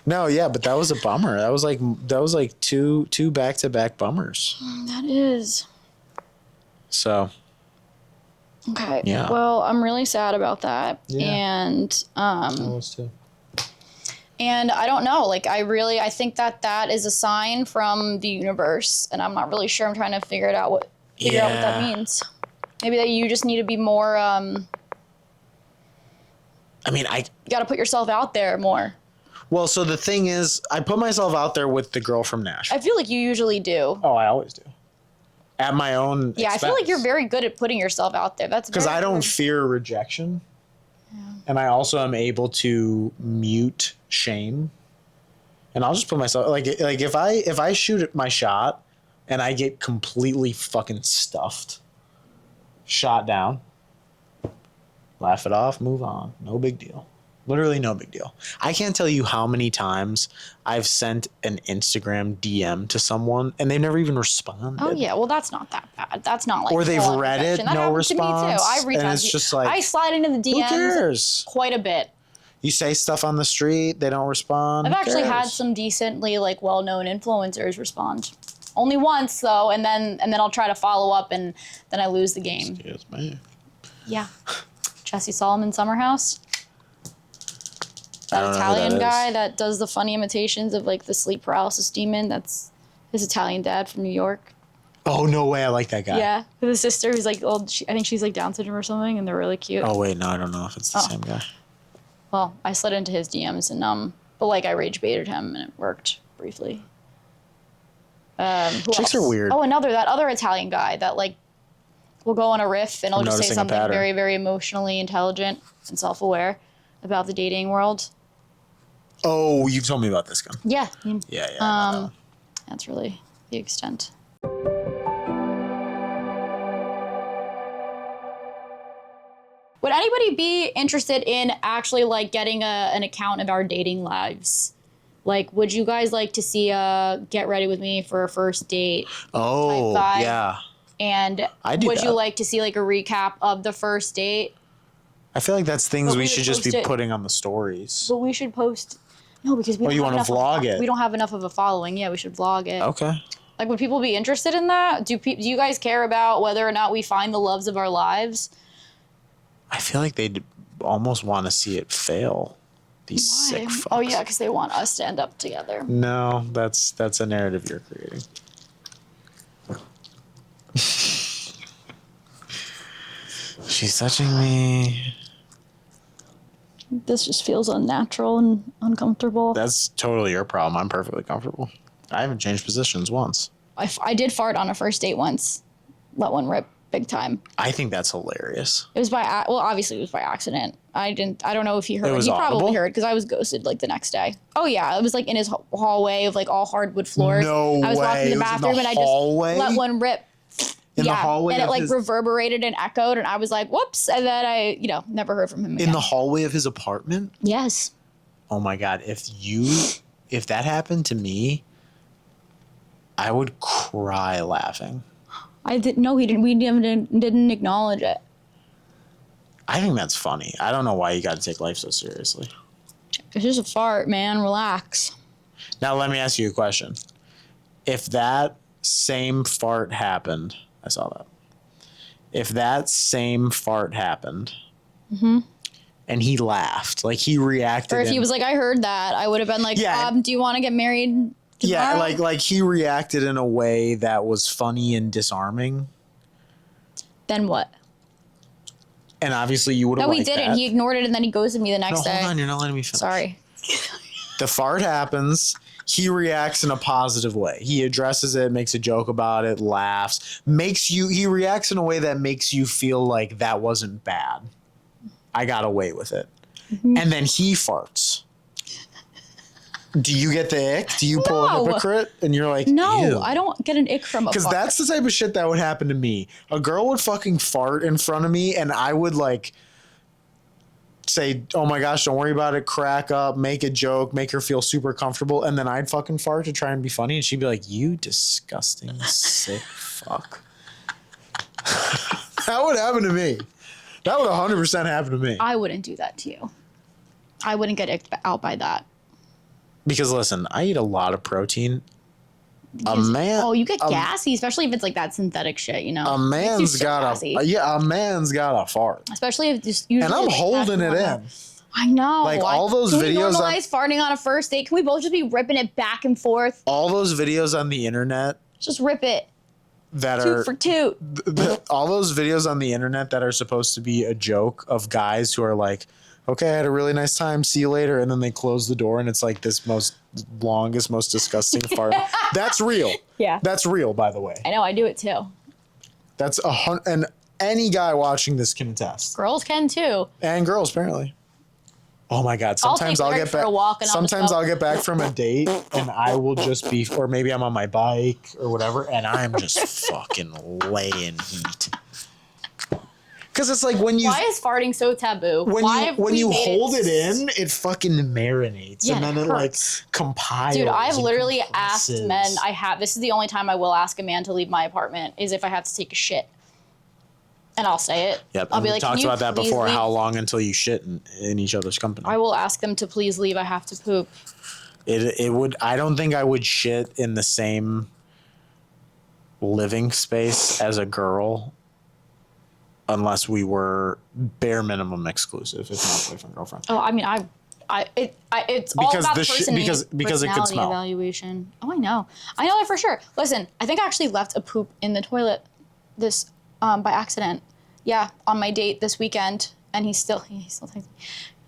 No, yeah, but that was a bummer. That was like two back-to-back bummers. That is. So. Okay. Yeah. Well, I'm really sad about that. Yeah. And I was too. And I don't know, like, I think that is a sign from the universe, and I'm not really sure. I'm trying to figure out what that means. Maybe that you just need to be more, I mean, you got to put yourself out there more. Well, so the thing is, I put myself out there with the girl from Nashville. I feel like you usually do. Oh, I always do. At my own expense. I feel like you're very good at putting yourself out there. That's because I don't fear rejection. Yeah. And I also am able to mute shame. And I'll just put myself like if I shoot my shot and I get completely fucking stuffed, shot down, laugh it off, move on. No big deal. Literally no big deal. I can't tell you how many times I've sent an Instagram DM to someone and they've never even responded. Oh yeah, well that's not that bad. That's not like. Or they've read it, that no response. To me too. I reach and out it's to just like, I slide into the DMs. Who cares? Quite a bit. You say stuff on the street, they don't respond. I've actually had some decently like well-known influencers respond. Only once though, and then I'll try to follow up, and then I lose the game. Excuse me. Yeah. Jesse Solomon Summerhouse. That know Italian who that guy is. that does the funny imitations of like the sleep paralysis demon. That's his Italian dad from New York. Oh, no way. I like that guy. Yeah. With his sister who's like old. I think she's like Down syndrome or something, and they're really cute. Oh, wait. No, I don't know if it's the same guy. Well, I slid into his DMs and but like I rage baited him and it worked briefly. Who Chicks else? are weird. Oh, that other Italian guy that like will go on a riff and he'll just say noticing a something pattern. very, very emotionally intelligent and self-aware about the dating world. Oh, you've told me about this guy. Yeah. Yeah. I know that one. That's really the extent. Would anybody be interested in actually like getting an account of our dating lives? Like, would you guys like to see Get Ready With Me for a First Date? Oh, type vibe? yeah. And would you like to see like a recap of the first date? I feel like that's things But we we should would just be post it. putting on the stories. But we should post. No, because we don't you have wanna enough vlog it? We don't have enough of a following. Yeah, we should vlog it. Okay. Like, would people be interested in that? Do you guys care about whether or not we find the loves of our lives? I feel like they'd almost want to see it fail. These sick fucks. Oh yeah, because they want us to end up together. No, that's a narrative you're creating. She's touching me. This just feels unnatural and uncomfortable. That's totally your problem. I'm perfectly comfortable. I haven't changed positions once. I did fart on a first date once. Let one rip big time. I think that's hilarious. It was obviously it was by accident. I don't know if he heard. It was He audible? probably heard because I was ghosted like the next day. Oh yeah, it was like in his hallway of like all hardwood floors. No I was walking way. to It the was in bathroom the and I hallway? just let one rip. In the hallway and it of like his... reverberated and echoed, and I was like, "Whoops!" And then I, never heard from him again. In the hallway of his apartment? Yes. Oh my God. If that happened to me, I would cry laughing. I didn't know he didn't. We didn't acknowledge it. I think that's funny. I don't know why you got to take life so seriously. It's just a fart, man. Relax. Now, let me ask you a question. If that same fart happened, I saw that. If that same fart happened, and he laughed, like he reacted. Or if he was like, I heard that, I would have been like, do you want to get married tomorrow? Yeah, like he reacted in a way that was funny and disarming. Then what? And obviously you would have No, he liked didn't. that. He ignored it and then he ghosted me the next day. Hold on, you're not letting me finish. Sorry. The fart happens. He reacts in a positive way. He addresses it, makes a joke about it, laughs, he reacts in a way that makes you feel like that wasn't bad. I got away with it. Mm-hmm. And then he farts. Do you get the ick? Do you pull a hypocrite? And you're like, no, ew. I don't get an ick from a fart. Because that's the type of shit that would happen to me. A girl would fucking fart in front of me and I would like say, oh my gosh, don't worry about it, crack up, make a joke, make her feel super comfortable, and then I'd fucking fart to try and be funny, and she'd be like, you disgusting sick fuck. That would happen to me. That would 100% happen to me. I wouldn't do that to you. I wouldn't get icked out by that. Because listen, I eat a lot of protein. You get gassy, especially if it's like that synthetic shit, you know. A man's got a fart. Especially if just usually. And I'm holding it in. I know. Like all those videos. Can we normalize farting on a first date? Can we both just be ripping it back and forth? All those videos on the internet. Just rip it. That toot for toot. All those videos on the internet that are supposed to be a joke of guys who are like, okay, I had a really nice time. See you later. And then they close the door and it's like this most disgusting fart. That's real. Yeah. That's real, by the way. I know. I do it too. That's and any guy watching this can attest. Girls can too. And girls, apparently. Oh my God. Sometimes I'll get back. Sometimes I'll get back from a date and I will just be, or maybe I'm on my bike or whatever, and I'm just fucking laying heat. Because it's like when you. Why is farting so taboo? When you hold it in, it fucking marinates, and then it like compiles. Dude, I've literally asked men. This is the only time I will ask a man to leave my apartment is if I have to take a shit, and I'll say it. Yep, I'll be like, talked about that before. How long until you shit in each other's company? I will ask them to please leave. I have to poop. It would. I don't think I would shit in the same living space as a girl. Unless we were bare minimum exclusive, if not boyfriend girlfriend. Oh, I mean, it's all about because it could smell. Evaluation. Oh, I know it for sure. Listen, I think I actually left a poop in the toilet this by accident. Yeah, on my date this weekend, and he still texts me,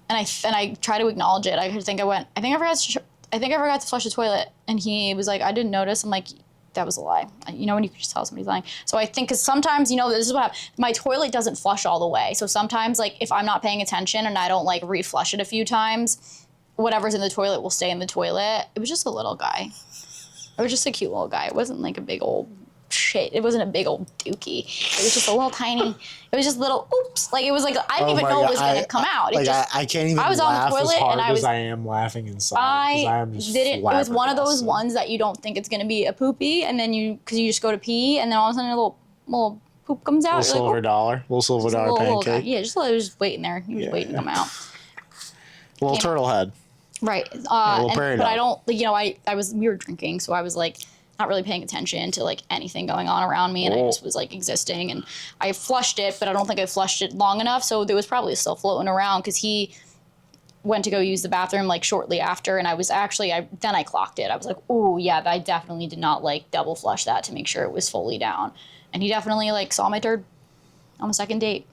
and I try to acknowledge it. I think I forgot to flush the toilet, and he was like, I didn't notice. I'm like, that was a lie. You know when you can just tell somebody's lying. So I think because sometimes, this is what happens. My toilet doesn't flush all the way. So sometimes like if I'm not paying attention and I don't like reflush it a few times, whatever's in the toilet will stay in the toilet. It was just a little guy. It was just a cute little guy. It wasn't like a big old shit. It wasn't a big old dookie. It was just a little tiny. It was just little oops. Like it was like I didn't even know it was gonna come out. I can't even. I was laugh on the toilet as hard and I was. As I am laughing inside. I didn't. It was one of those ones that you don't think it's gonna be a poopy, and then because you just go to pee, and then all of a sudden a little poop comes out. Little silver dollar pancake. Yeah, just was waiting there. He was waiting to come out. Little turtle head. Right. But I don't. We were drinking, so I was like. Not really paying attention to like anything going on around me, and I just was like existing, and I flushed it, but I don't think I flushed it long enough, so it was probably still floating around because he went to go use the bathroom like shortly after, and I was actually then I clocked it. I was like, oh yeah, I definitely did not like double flush that to make sure it was fully down, and he definitely like saw my turd on the second date.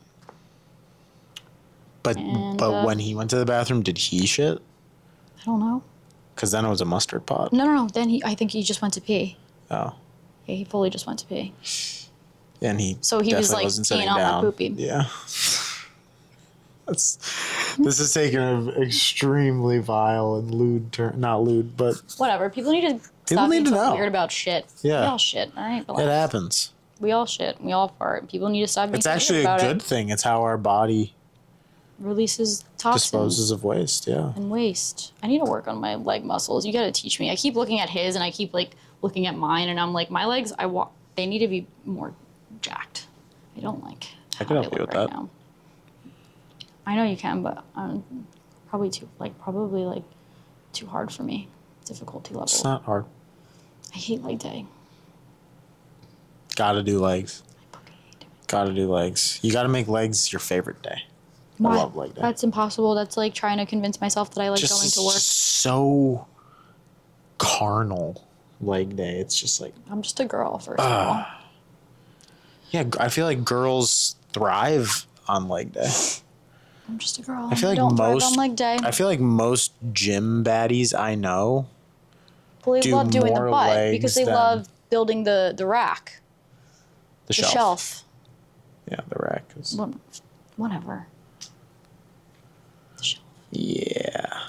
But when he went to the bathroom, did he shit? I don't know. Because then it was a mustard pot. No. Then I think he just went to pee. Oh. Yeah, he fully just went to pee. And he was like peeing on my poopy. Yeah. This is taking an extremely vile and lewd turn. Not lewd, but whatever. People need to stop being so weird about shit. Yeah. We all shit. All right. It happens. We all shit. We all fart. People need to stop being so weird about it. It's actually a good thing. It's how our body releases toxins. Disposes of waste, yeah. And waste. I need to work on my leg muscles. You got to teach me. I keep looking at his and I keep like looking at mine and I'm like, my legs, they need to be more jacked. I don't like. I can help you with that. Now. I know you can, but probably too hard for me. Difficulty level. It's not hard. I hate leg day. Gotta do legs. I fucking hate doing it. Gotta do legs. You gotta make legs your favorite day. Why? I love leg day. That's impossible. That's like trying to convince myself that I like Just going to work. So carnal leg day. It's just like. I'm just a girl, first of all. Yeah, I feel like girls thrive on leg day. I'm just a girl. I feel like don't thrive most. on leg day. I feel like most gym baddies I know. Well, they do love doing the more butt legs because they than- love building the rack, The the shelf. shelf. Yeah, the rack is. Whatever. The shelf. Yeah.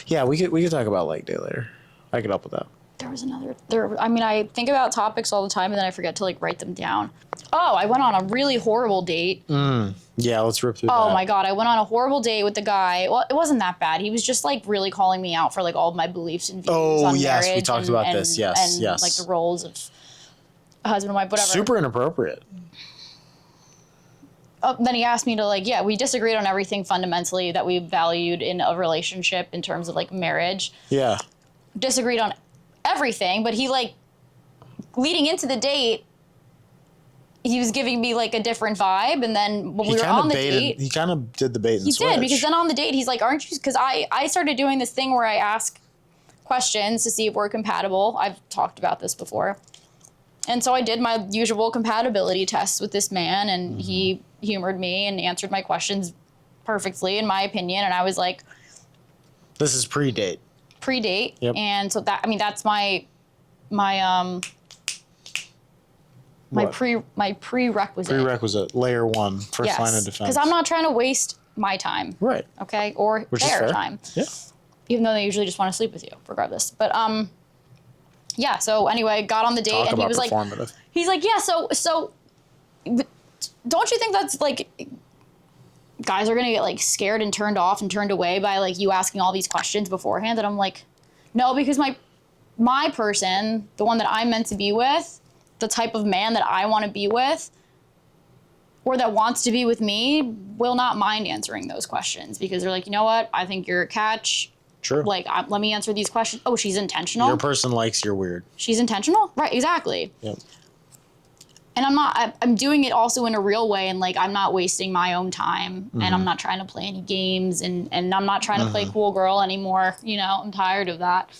Yeah, we could talk about leg day later. I could help with that. There was another. I mean, I think about topics all the time, and then I forget to like write them down. Oh, I went on a really horrible date. Yeah, let's rip through that. Oh my god, I went on a horrible date with the guy. Well, it wasn't that bad. He was just like really calling me out for like all of my beliefs and views on yes, we marriage talked about this. Yes, and yes. like the roles of husband and wife, whatever. Super inappropriate. Then he asked me to like, we disagreed on everything fundamentally that we valued in a relationship in terms of like marriage. Yeah. Disagreed on everything, but he like leading into the date, he was giving me like a different vibe, and then when we were on the date, he kind of did the bait and he switch. did, because then on the date he's like, aren't you, because I started doing this thing where I ask questions to see if we're compatible. I've talked about this before, and so I did my usual compatibility tests with this man, and he humored me and answered my questions perfectly in my opinion, and I was like, This is pre-date. Yep. And so that's my prerequisite. Prerequisite, layer one, first line of defense. Because I'm not trying to waste my time. Right. Okay, or Which is their fair. time. Yeah. Even though they usually just want to sleep with you, regardless. But yeah. So anyway, got on the date, Talk and he about was performative. like, he's like, yeah. So, don't you think that's like, guys are gonna get like scared and turned off and turned away by like you asking all these questions beforehand? And I'm like, no, because my person, the one that I'm meant to be with, the type of man that I want to be with, or that wants to be with me, will not mind answering those questions, because they're like, you know what? I think you're a catch. True. Like, let me answer these questions. Oh, she's intentional. Your person likes your weird. She's intentional? Right, exactly. Yep. And I'm doing it also in a real way, and like I'm not wasting my own time, and I'm not trying to play any games, and I'm not trying to play cool girl anymore. You know, I'm tired of that.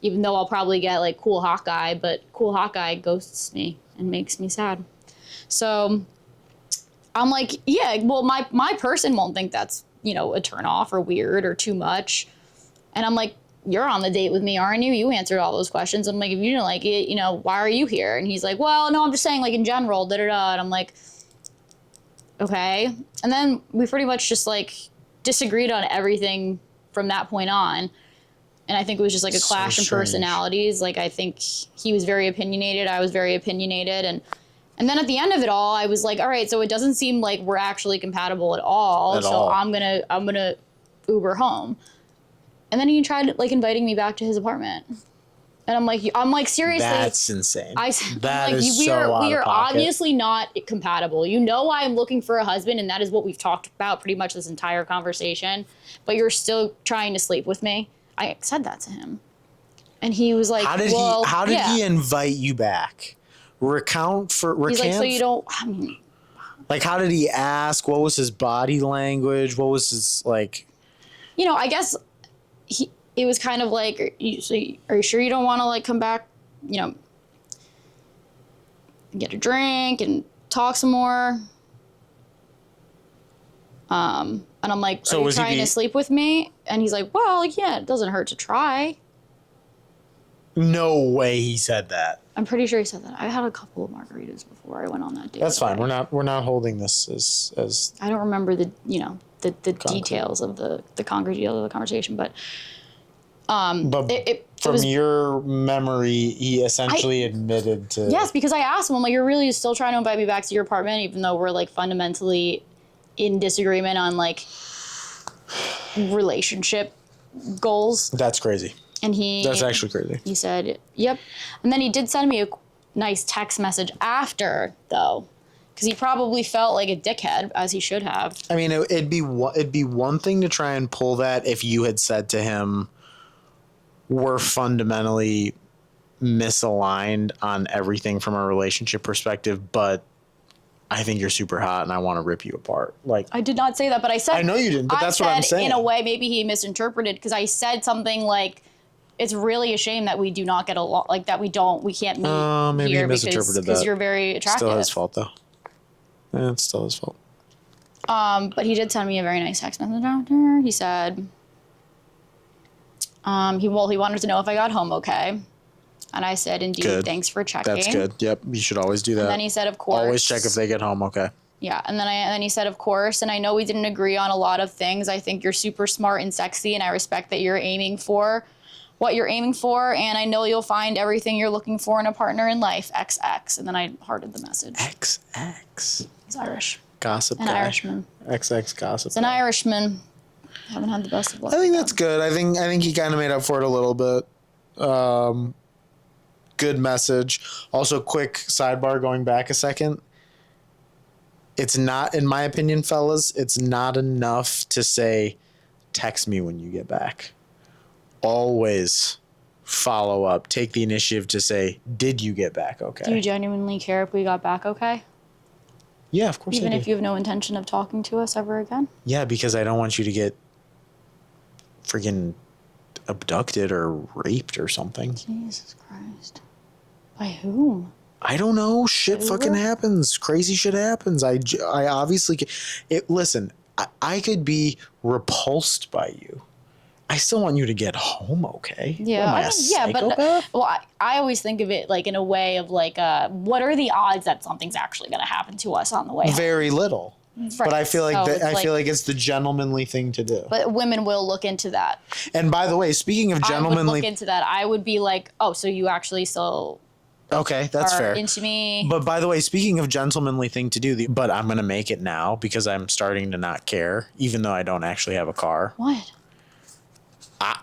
Even though I'll probably get like cool hot guy, but cool hot guy ghosts me and makes me sad. So I'm like, yeah, well, my person won't think that's, you know, a turn off or weird or too much. And I'm like, you're on the date with me, aren't you? You answered all those questions. I'm like, if you didn't like it, you know, why are you here? And he's like, well, no, I'm just saying like in general, da-da-da. And I'm like, okay. And then we pretty much just like disagreed on everything from that point on. And I think it was just like a clash in personalities. Like, I think he was very opinionated. I was very opinionated. And then at the end of it all, I was like, all right, so it doesn't seem like we're actually compatible at all. I'm going to Uber home. And then he tried like inviting me back to his apartment. And I'm like, seriously. That's insane. That is we are obviously not compatible. You know, I'm looking for a husband, and that is what we've talked about pretty much this entire conversation. But you're still trying to sleep with me. I said that to him, and he was like, how did he invite you back? Recount. He's like, so you don't. I mean, like, how did he ask? What was his body language? What was his like? You know, I guess it was kind of like, are you sure you don't want to like come back? You know, get a drink and talk some more. And I'm like, so are you trying to sleep with me? And he's like, well, yeah, it doesn't hurt to try. No way he said that. I'm pretty sure he said that. I had a couple of margaritas before I went on that date. That's fine. We're not holding this as I don't remember the details of the concrete details of the conversation, but from your memory, he essentially admitted to. Yes, because I asked him, I'm like, you're really still trying to invite me back to your apartment, even though we're like fundamentally in disagreement on like relationship goals. That's crazy. And that's actually crazy. He said, yep. And then he did send me a nice text message after, though, because he probably felt like a dickhead, as he should have. I mean, it'd be one thing to try and pull that if you had said to him, we're fundamentally misaligned on everything from a relationship perspective, but I think you're super hot and I want to rip you apart. Like, I did not say that, but I said... I know you didn't, but that's what I'm saying. In a way, maybe he misinterpreted, because I said something like, it's really a shame that we do not get along, like that we can't meet maybe here he misinterpreted that. because you're very attractive. Still his fault, though. Yeah, it's still his fault. But he did send me a very nice text message after. He said, he wanted to know if I got home okay. And I said, indeed, Good. Thanks for checking. That's good. Yep, you should always do that. And then he said, of course. Always check if they get home okay. Yeah, and then he said, of course, and I know we didn't agree on a lot of things. I think you're super smart and sexy, and I respect that you're aiming for what you're aiming for, and I know you'll find everything you're looking for in a partner in life, XX. And then I hearted the message. XX. He's Irish. Gossip An guy. Irishman. XX gossip. It's an Irishman. I haven't had the best of luck. I think that's good. I think he kind of made up for it a little bit. Good message. Also, quick sidebar going back a second. It's not, in my opinion, fellas, it's not enough to say, text me when you get back. Always follow up. Take the initiative to say, did you get back okay? Do you genuinely care if we got back okay? Yeah, of course Even I do. if you have no intention of talking to us ever again? Yeah, because I don't want you to get freaking abducted or raped or something. Jesus Christ. By whom? I don't know. Shit Who? fucking happens. Crazy shit happens. I obviously... Listen, I could be repulsed by you. I still want you to get home okay. Yeah, What, am I a psychopath? But I always think of it like in a way of like, what are the odds that something's actually going to happen to us on the way home? Very little. Right. But I feel like So I feel like it's the gentlemanly thing to do. But women will look into that. And by the way, speaking of I would gentlemanly, look into that. I would be like, oh, so you actually still okay, that's are fair. into me. But by the way, speaking of gentlemanly thing to do, but I'm gonna make it now because I'm starting to not care, even though I don't actually have a car. What?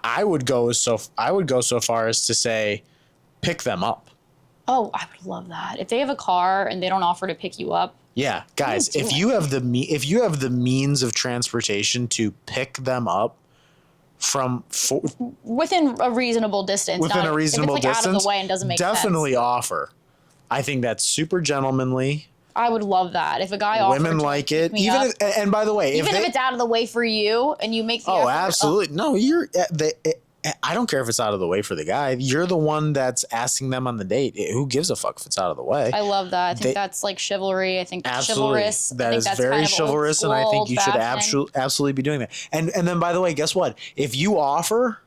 I would go so far as to say, pick them up. Oh, I would love that. If they have a car and they don't offer to pick you up. Yeah, guys, do if it. you have the means of transportation to pick them up from Within a reasonable distance. within a reasonable if it's like distance, out of the way and doesn't make definitely sense. offer. I think that's super gentlemanly. I would love that. If a guy offered Women to like pick it. me Even up, if, and by the way, even if it's out of the way for you and you make the oh, effort, absolutely. No, I don't care if it's out of the way for the guy. You're the one that's asking them on the date. Who gives a fuck if it's out of the way? I love that. I think that's like chivalry. I think that's Absolutely. chivalrous. That I think is that's very kind of chivalrous, and I think you should old-fashioned. absolutely be doing that. And then, by the way, guess what? If you offer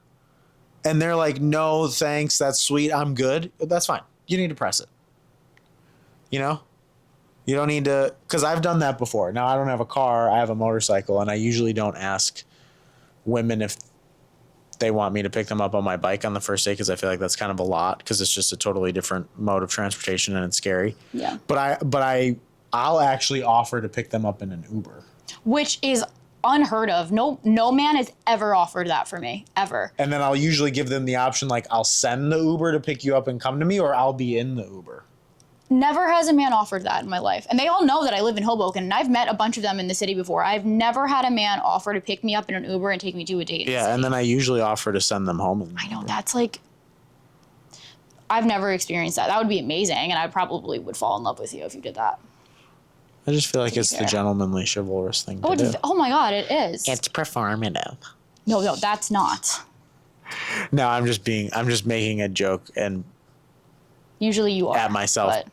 and they're like, no, thanks, that's sweet, I'm good, that's fine. You need to press it. You know? You don't need to, because I've done that before. Now, I don't have a car, I have a motorcycle, and I usually don't ask women if they want me to pick them up on my bike on the first day, because I feel like that's kind of a lot, because it's just a totally different mode of transportation and it's scary. Yeah. But I'll actually offer to pick them up in an Uber. Which is unheard of. No man has ever offered that for me, ever. And then I'll usually give them the option, like, I'll send the Uber to pick you up and come to me, or I'll be in the Uber. Never has a man offered that in my life. And they all know that I live in Hoboken, and I've met a bunch of them in the city before. I've never had a man offer to pick me up in an Uber and take me to a date. Yeah, and then I usually offer to send them home. I know, that's like, I've never experienced that. That would be amazing, and I probably would fall in love with you if you did that. I just feel like it's fair. the gentlemanly, chivalrous thing to do. Oh my God, it is. It's performative. No, that's not. No, I'm just making a joke and Usually you are. at myself. But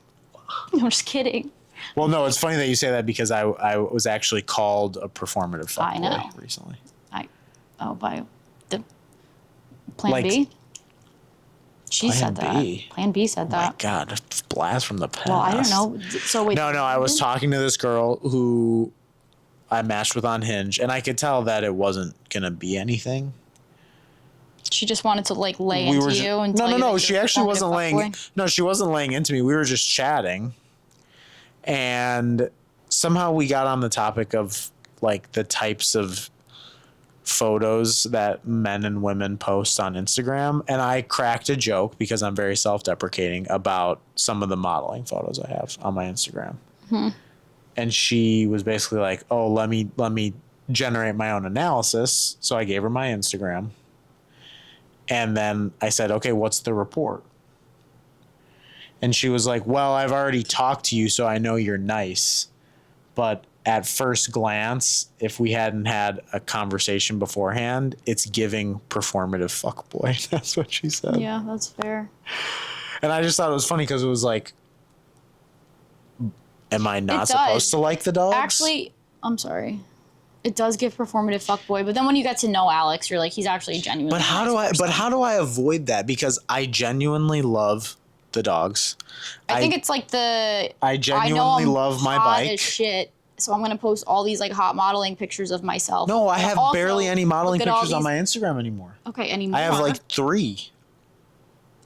I'm just kidding. Well, no, it's funny that you say that because I was actually called a performative fuckboy recently. By the Plan Like, B? She Plan said that. B? Plan B said My that. God, a blast from the past. Well, I don't know. So wait. No, I was talking to this girl who I matched with on Hinge, and I could tell that it wasn't gonna be anything. She just wanted to like lay into you and tell you No. that She you're a actually performative wasn't laying. fuckboy? No, she wasn't laying into me. We were just chatting, and somehow we got on the topic of like the types of photos that men and women post on Instagram, and I cracked a joke because I'm very self-deprecating about some of the modeling photos I have on my Instagram. And she was basically like, oh, let me generate my own analysis. So I gave her my Instagram. And then I said, okay, what's the report? And she was like, well, I've already talked to you, so I know you're nice. But at first glance, if we hadn't had a conversation beforehand, it's giving performative fuckboy. That's what she said. Yeah, that's fair. And I just thought it was funny because it was like, am I not supposed to like the dogs? Actually, I'm sorry. It does give performative fuckboy, but then when you get to know Alex, you're like, he's actually genuinely. But how do I avoid that? Because I genuinely love the dogs. I think it's like I genuinely love my bike. As shit, so I'm gonna post all these like hot modeling pictures of myself. No, I have barely any modeling pictures on my Instagram anymore. Okay, anymore. I have like 3.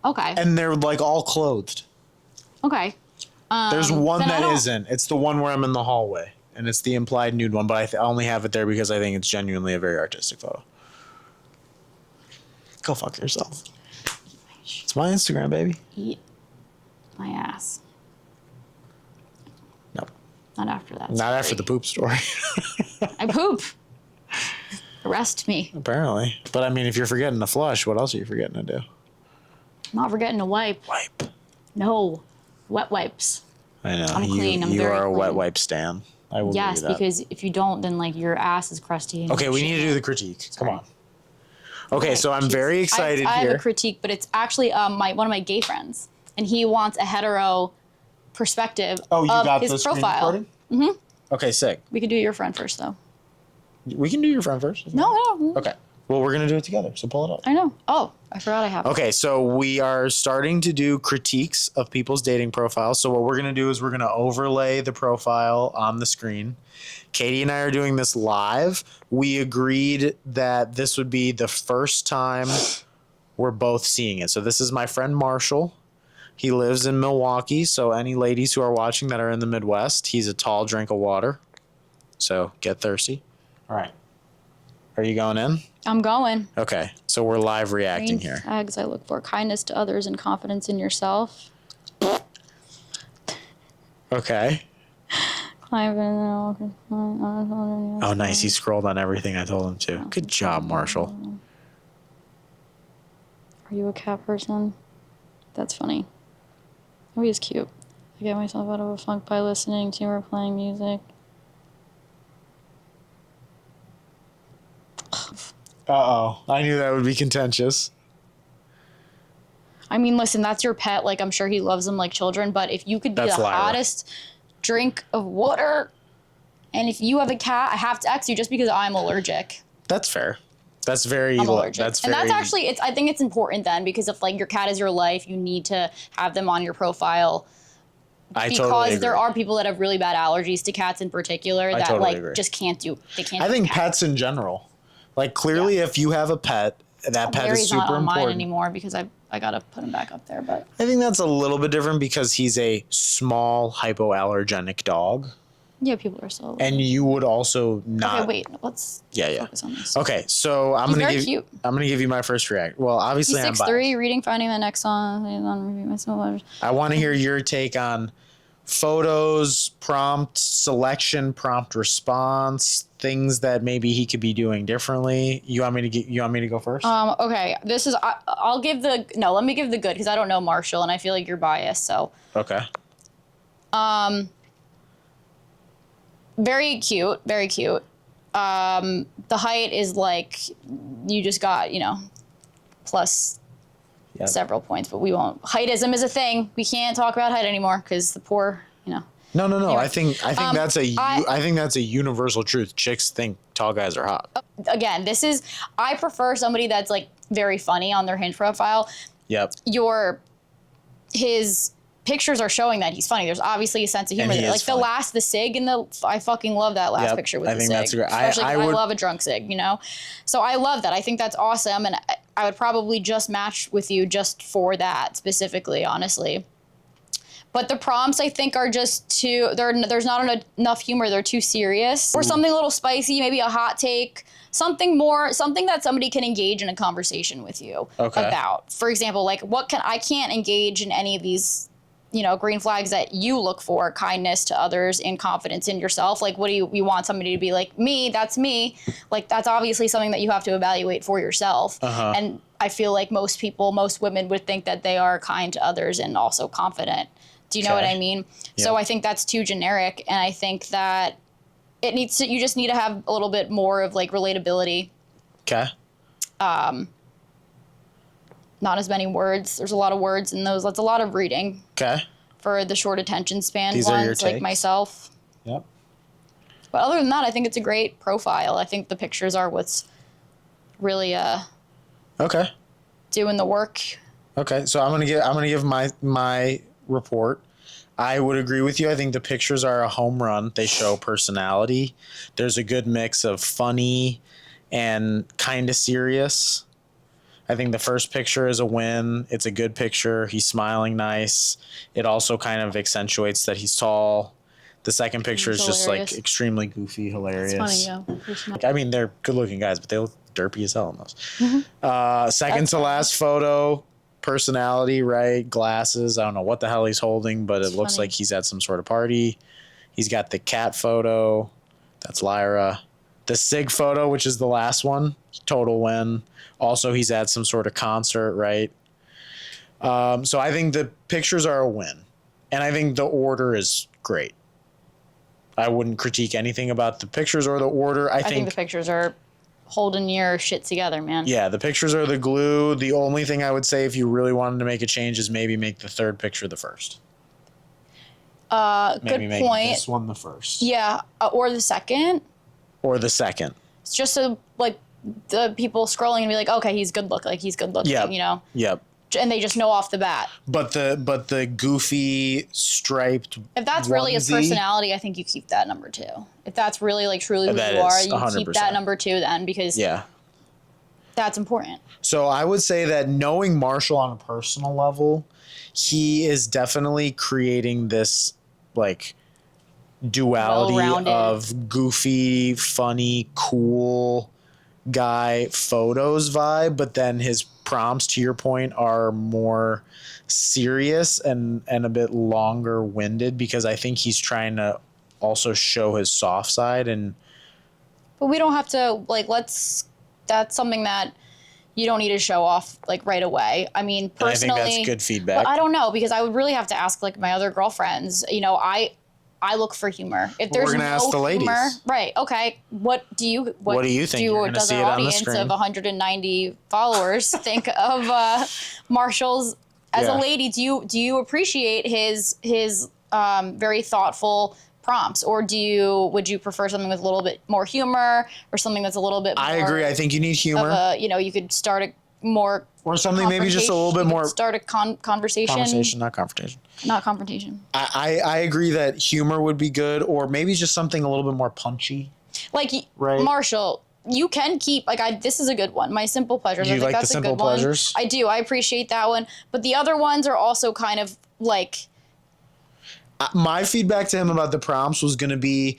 Okay. And they're like all clothed. Okay. There's one that isn't. It's the one where I'm in the hallway. And it's the implied nude one, but I only have it there because I think it's genuinely a very artistic photo. Go fuck yourself. It's my Instagram, baby. Eat my ass. No. Not after that. Not after the poop story. I poop. Arrest me. Apparently. But I mean, if you're forgetting to flush, what else are you forgetting to do? I'm not forgetting to wipe. Wipe. No. Wet wipes. I know. I'm clean. You very are a clean. wet wipe stan. I will Yes, give you that. because if you don't, then like your ass is crusty. And Okay, we need to do the critique. Come on. Okay, so I'm very excited I here. have a critique, but it's actually one of my gay friends, and he wants a hetero perspective Oh, you of got his the screen profile. recording? Mm-hmm. Okay, sick. We could do your friend first, though. We can do your friend first. No. Okay. Well, we're going to do it together, so pull it up. I know. Oh, I forgot I have it. Okay, so we are starting to do critiques of people's dating profiles. So what we're going to do is we're going to overlay the profile on the screen. Kaitie and I are doing this live. We agreed that this would be the first time we're both seeing it. So this is my friend Marshall. He lives in Milwaukee. So any ladies who are watching that are in the Midwest, he's a tall drink of water. So get thirsty. All right. Are you going in? I'm going. Okay, so we're live reacting Green here. Tags I look for: kindness to others and confidence in yourself. Okay. Oh, Oh, nice. He scrolled on everything I told him to. Good job, Marshall. Are you a cat person? That's funny. Oh, he's cute. I get myself out of a funk by listening to or playing music. Uh-oh. I knew that would be contentious. I mean, listen, that's your pet. Like, I'm sure he loves them like children. But if you could be That's the Lyra. hottest drink of water, and if you have a cat, I have to X you just because I'm allergic. That's fair. That's very... I'm allergic. That's and very... that's actually, I think it's important then, because if, like, your cat is your life, you need to have them on your profile. I Because totally agree. there are people that have really bad allergies to cats in particular that, totally like, agree. just can't do... They can't I do think cats. pets in general. Like, clearly, if you have a pet, that pet Larry's is super not on mine important. anymore because I got to put him back up there, but... I think that's a little bit different because he's a small hypoallergenic dog. Yeah, people are so... And you would also not... Okay, wait, let's focus on this. Okay, so I'm He's gonna very give cute. I'm gonna give you my first react. Well, obviously He's I'm 6'3", reading, finding the next song, on review myself. I want to hear your take on photos, prompt selection, prompt response, things that maybe he could be doing differently. You want me to go first? Okay, this is... I'll give the... No, let me give the good, because I don't know Marshall, and I feel like you're biased, so... Okay. Very cute, very cute. The height is like, you just got, plus Yep. several points, but we won't. Heightism is a thing. We can't talk about height anymore because the poor, No. Anyway, I think that's I think that's a universal truth. Chicks think tall guys are hot. Again, I prefer somebody that's like very funny on their Hinge profile. Yep. His pictures are showing that he's funny. There's obviously a sense of humor And he there. is Like funny. the SIG I fucking love that last Yep, picture with I the think SIG. that's great. Especially 'cause I I love a drunk SIG, So I love that. I think that's awesome, and I would probably just match with you just for that specifically, honestly. But the prompts, I think, are just there's not enough humor. They're too serious. Or something a little spicy, maybe a hot take. Something that somebody can engage in a conversation with you about. For example, like I can't engage in any of these green flags that you look for: kindness to others and confidence in yourself. Like, what do you want somebody to be like? Me, that's me. Like, that's obviously something that you have to evaluate for yourself. And I feel like most women would think that they are kind to others and also confident. Do you know what I mean? Yep. So I think that's too generic. And I think that you just need to have a little bit more of like relatability. Okay. Not as many words. There's a lot of words in those. That's a lot of reading. Okay. For the short attention span These ones, are your takes? like myself. Yep. But other than that, I think it's a great profile. I think the pictures are what's really okay. doing the work. Okay, so I'm gonna give my report. I would agree with you. I think the pictures are a home run. They show personality. There's a good mix of funny and kind of serious. I think the first picture is a win. It's a good picture. He's smiling nice. It also kind of accentuates that he's tall. The second picture is just like extremely goofy, hilarious. It's funny, yeah. I mean, they're good looking guys, but they look derpy as hell in those. Second to last photo, personality, right? Glasses. I don't know what the hell he's holding, but it looks like he's at some sort of party. He's got the cat photo. That's Lyra. The Sig photo, which is the last one, total win. Also, he's at some sort of concert, right? So I think the pictures are a win. And I think the order is great. I wouldn't critique anything about the pictures or the order. I think the pictures are holding your shit together, man. Yeah, the pictures are the glue. The only thing I would say if you really wanted to make a change is maybe make the third picture the first. Maybe good point. This one the first. Yeah, or the second. It's just so like the people scrolling and be like, okay, he's good looking. Yep. You know. Yep. And they just know off the bat. But the goofy striped. If that's really his personality, I think you keep that number 2. If that's really like truly who you are, you 100%. Keep that number 2 then, because that's important. So I would say that knowing Marshall on a personal level, he is definitely creating this like duality of goofy, funny, cool guy photos vibe, but then his prompts, to your point, are more serious and a bit longer winded, because I think he's trying to also show his soft side. But we don't have to that's something that you don't need to show off like right away. I mean, personally, I think that's good feedback. I don't know, because I would really have to ask like my other girlfriends. You know, I look for humor. If there's we're gonna ask the ladies. Humor, right? Okay. What do you think? Does our audience of 190 followers think of Marshall's as a lady? Do you appreciate his very thoughtful prompts, or would you prefer something with a little bit more humor, or something that's a little bit more I agree. I think you need humor. You could start a more or something maybe just a little bit more. Start a conversation. Conversation, not confrontation. Not confrontation. I agree that humor would be good, or maybe just something a little bit more punchy. Like Marshall, you can keep this is a good one. My simple pleasures. You like that's the simple a good pleasures? One. I do. I appreciate that one, but the other ones are also kind of like. My feedback to him about the prompts was going to be,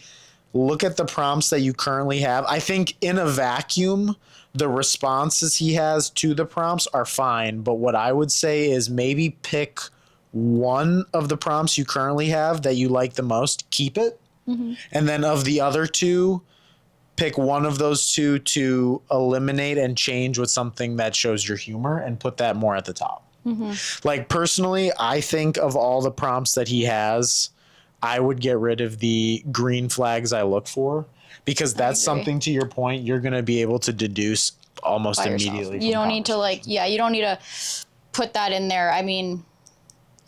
look at the prompts that you currently have. I think in a vacuum, the responses he has to the prompts are fine. But what I would say is maybe pick one of the prompts you currently have that you like the most, keep it. Mm-hmm. And then of the other 2, pick one of those 2 to eliminate and change with something that shows your humor and put that more at the top. Mm-hmm. Like personally, I think of all the prompts that he has, I would get rid of the green flags I look for, because that's something, to your point, you're going to be able to deduce almost immediately. You don't need to you don't need to put that in there. I mean,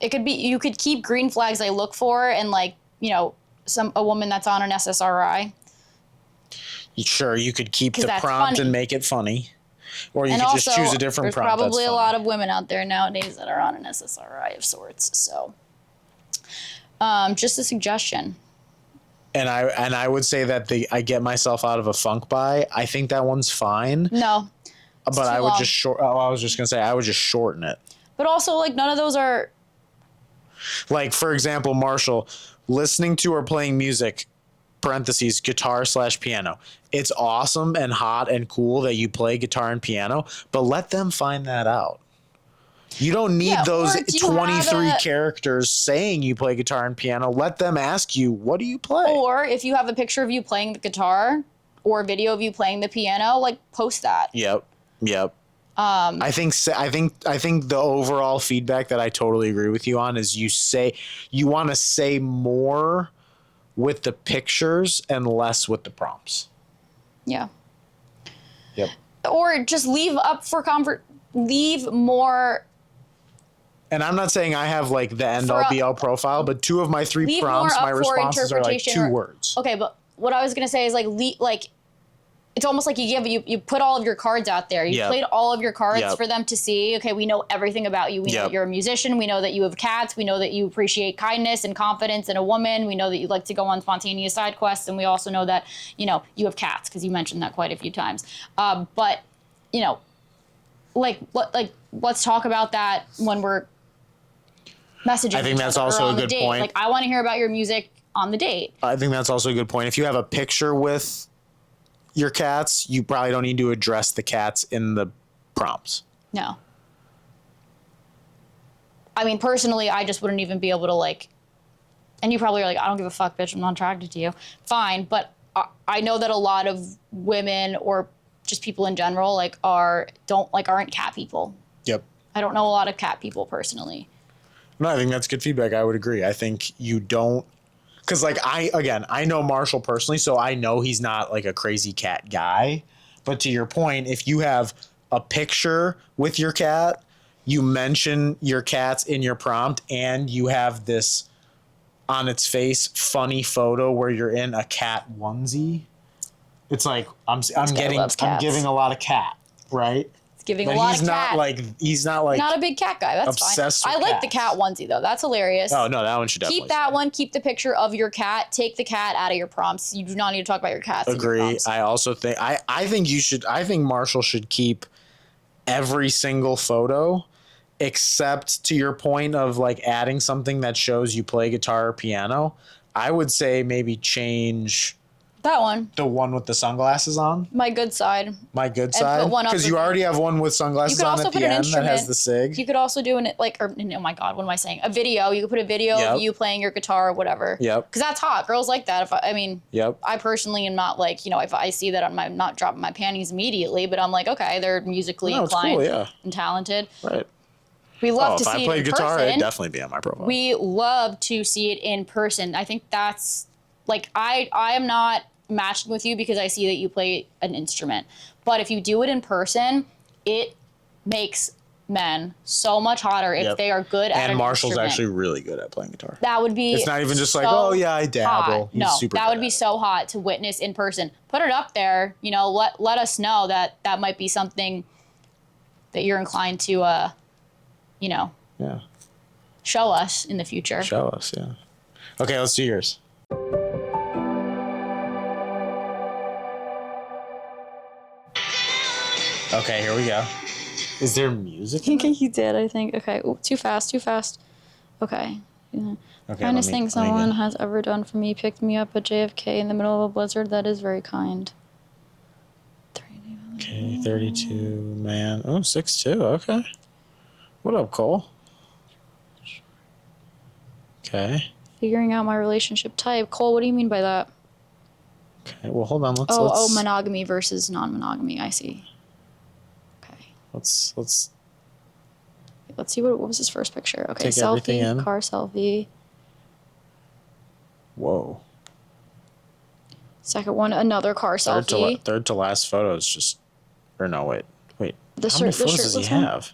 it could be, you could keep green flags I look for and a woman that's on an SSRI. Sure, you could keep the prompt and make it funny. Or you could just choose a different prompt. There's probably a lot of women out there nowadays that are on an SSRI of sorts. So, just a suggestion. And I would say that I get myself out of a funk by. I think that one's fine. No, but I would just I was just gonna say I would just shorten it. But also, none of those are. Like, for example, Marshall, listening to or playing music. Parentheses, guitar/piano. It's awesome and hot and cool that you play guitar and piano, but let them find that out. You don't need those or do you 23 have characters saying you play guitar and piano. Let them ask you, what do you play? Or if you have a picture of you playing the guitar or a video of you playing the piano, like post that. Yep. I think the overall feedback that I totally agree with you on is you want to say more with the pictures and less with the prompts. Yeah. Yep. Or just leave up for leave more. And I'm not saying I have like the end all be all profile, but 2 of my 3 prompts, my responses are like 2 words. Okay, but what I was gonna say is like it's almost like you put all of your cards out there. You played all of your cards for them to see. Okay, we know everything about you. We know that you're a musician. We know that you have cats. We know that you appreciate kindness and confidence in a woman. We know that you like to go on spontaneous side quests. And we also know that, you have cats because you mentioned that quite a few times. But, let's talk about that when we're messaging. I think that's also a good point. Like, I want to hear about your music on the date. I think that's also a good point. If you have a picture with your cats, you probably don't need to address the cats in the prompts. No. I mean, personally, I just wouldn't even be able to and you probably are like, I don't give a fuck, bitch, I'm not attracted to you. Fine, but I know that a lot of women or just people in general aren't cat people. Yep. I don't know a lot of cat people personally. No, I think that's good feedback. I would agree. I think you don't. Because, I know Marshall personally, so I know he's not, like, a crazy cat guy. But to your point, if you have a picture with your cat, you mention your cats in your prompt, and you have this on its face funny photo where you're in a cat onesie, it's like, I'm giving a lot of cat, right? Giving a lot of cat. He's not a big cat guy. That's obsessed fine. I like the cat onesie though. That's hilarious. Oh no, that one should definitely keep that one. Keep the picture of your cat. Take the cat out of your prompts. You do not need to talk about your cats. Agree. I also think I think Marshall should keep every single photo, except to your point of adding something that shows you play guitar or piano. I would say maybe change. That one. The one with the sunglasses on? My good side. My good side? Because you already have one with sunglasses on at the end that has the SIG. You could also do oh my God, what am I saying? A video. You could put a video of you playing your guitar or whatever. Yep. Because that's hot. Girls like that. Yep. I personally am not if I see that, I'm not dropping my panties immediately, but I'm like, okay, they're musically inclined and talented. Right. We love to see it in person. If I played guitar, it'd definitely be on my profile. We love to see it in person. I think that's, I am not matching with you because I see that you play an instrument. But if you do it in person, it makes men so much hotter if they are good at it. And Marshall's actually really good at playing guitar. That would be It's not even just I dabble. No, that would be so hot to witness in person. Put it up there, let us know that might be something that you're inclined to show us in the future. Show us, yeah. Okay, let's do yours. Okay, here we go. Is there music? He did, I think. Okay. Ooh, too fast. Okay. Yeah. Kindest thing someone has ever done for me, picked me up at JFK in the middle of a blizzard. That is very kind. Okay, 32, man. Oh, 6'2", okay. What up, Cole? Okay. Figuring out my relationship type. Cole, what do you mean by that? Okay, well, hold on. Let's monogamy versus non-monogamy. I see. Let's see what was his first picture. Okay, take everything in. Car selfie. Whoa. Second one, another car selfie. Third to last photo is just, or no, wait. How many photos does he have?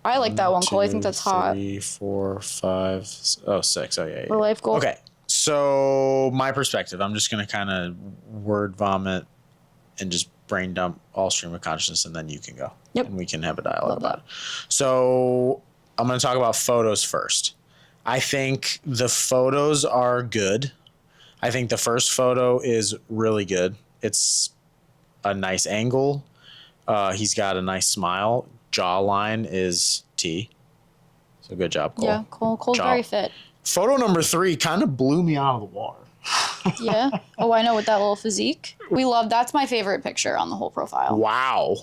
I like that one, Cole. I think that's hot. 3, 4, 5, 6. Oh yeah. The life goal. Okay, so my perspective, I'm just gonna kind of word vomit and just brain dump all stream of consciousness, and then you can go. Yep. And we can have a dialogue about it. So I'm going to talk about photos first. I think the photos are good. I think the first photo is really good. It's a nice angle. He's got a nice smile. Jawline is T. So good job, Cole. Yeah, Cole's very fit. Photo number 3 kind of blew me out of the water. Yeah. Oh, I know, with that little physique. That's my favorite picture on the whole profile. Wow.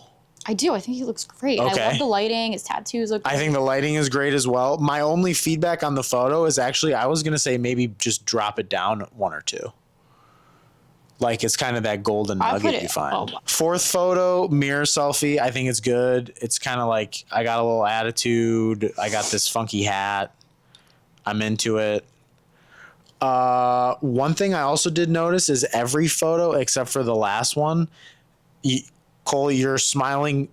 I do. I think he looks great. Okay. I love the lighting. His tattoos look great. I think the lighting is great as well. My only feedback on the photo is actually, I was going to say maybe just drop it down 1 or 2. Like, it's kind of that golden nugget you find. Oh. 4th photo, mirror selfie. I think it's good. It's kind of like, I got a little attitude. I got this funky hat. I'm into it. One thing I also did notice is every photo, except for the last one, Cole, you're smiling,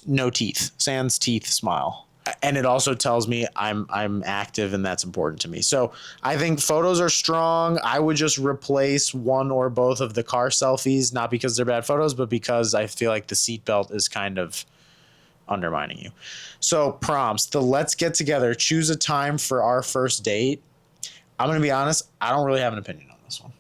no teeth, sans teeth smile. And it also tells me I'm active, and that's important to me. So I think photos are strong. I would just replace 1 or both of the car selfies, not because they're bad photos, but because I feel like the seatbelt is kind of undermining you. So prompts, the let's get together, choose a time for our first date. I'm going to be honest, I don't really have an opinion on this one.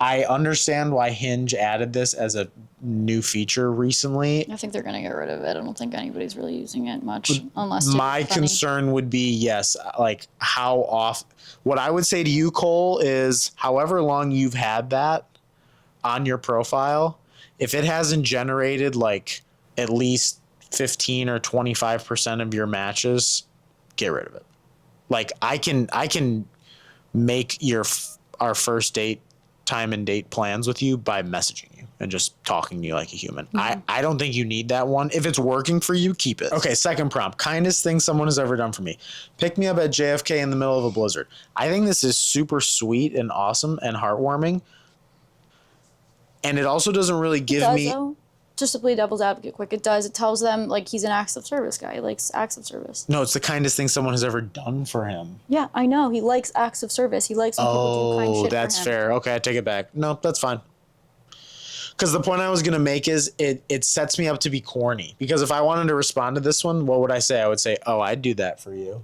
I understand why Hinge added this as a new feature recently. I think they're going to get rid of it. I don't think anybody's really using it much unless my concern would be, yes, like how off. What I would say to you, Cole, is however long you've had that on your profile, if it hasn't generated like at least 15 or 25% of your matches, get rid of it. Like I can make our first date time and date plans with you by messaging you and just talking to you like a human. Mm-hmm. I don't think you need that one. If it's working for you, keep it. Okay, second prompt. Kindest thing someone has ever done for me. Pick me up at JFK in the middle of a blizzard. I think this is super sweet and awesome and heartwarming. And it also doesn't really give me... Though. Just to play devil's advocate quick, it does. It tells them, like, he's an acts of service guy. He likes acts of service. No, it's the kindest thing someone has ever done for him. Yeah, I know. He likes acts of service. He likes when people do kind shit for him. Oh, that's fair. Okay, I take it back. No, that's fine. Because the point I was going to make is it sets me up to be corny. Because if I wanted to respond to this one, what would I say? I would say, oh, I'd do that for you.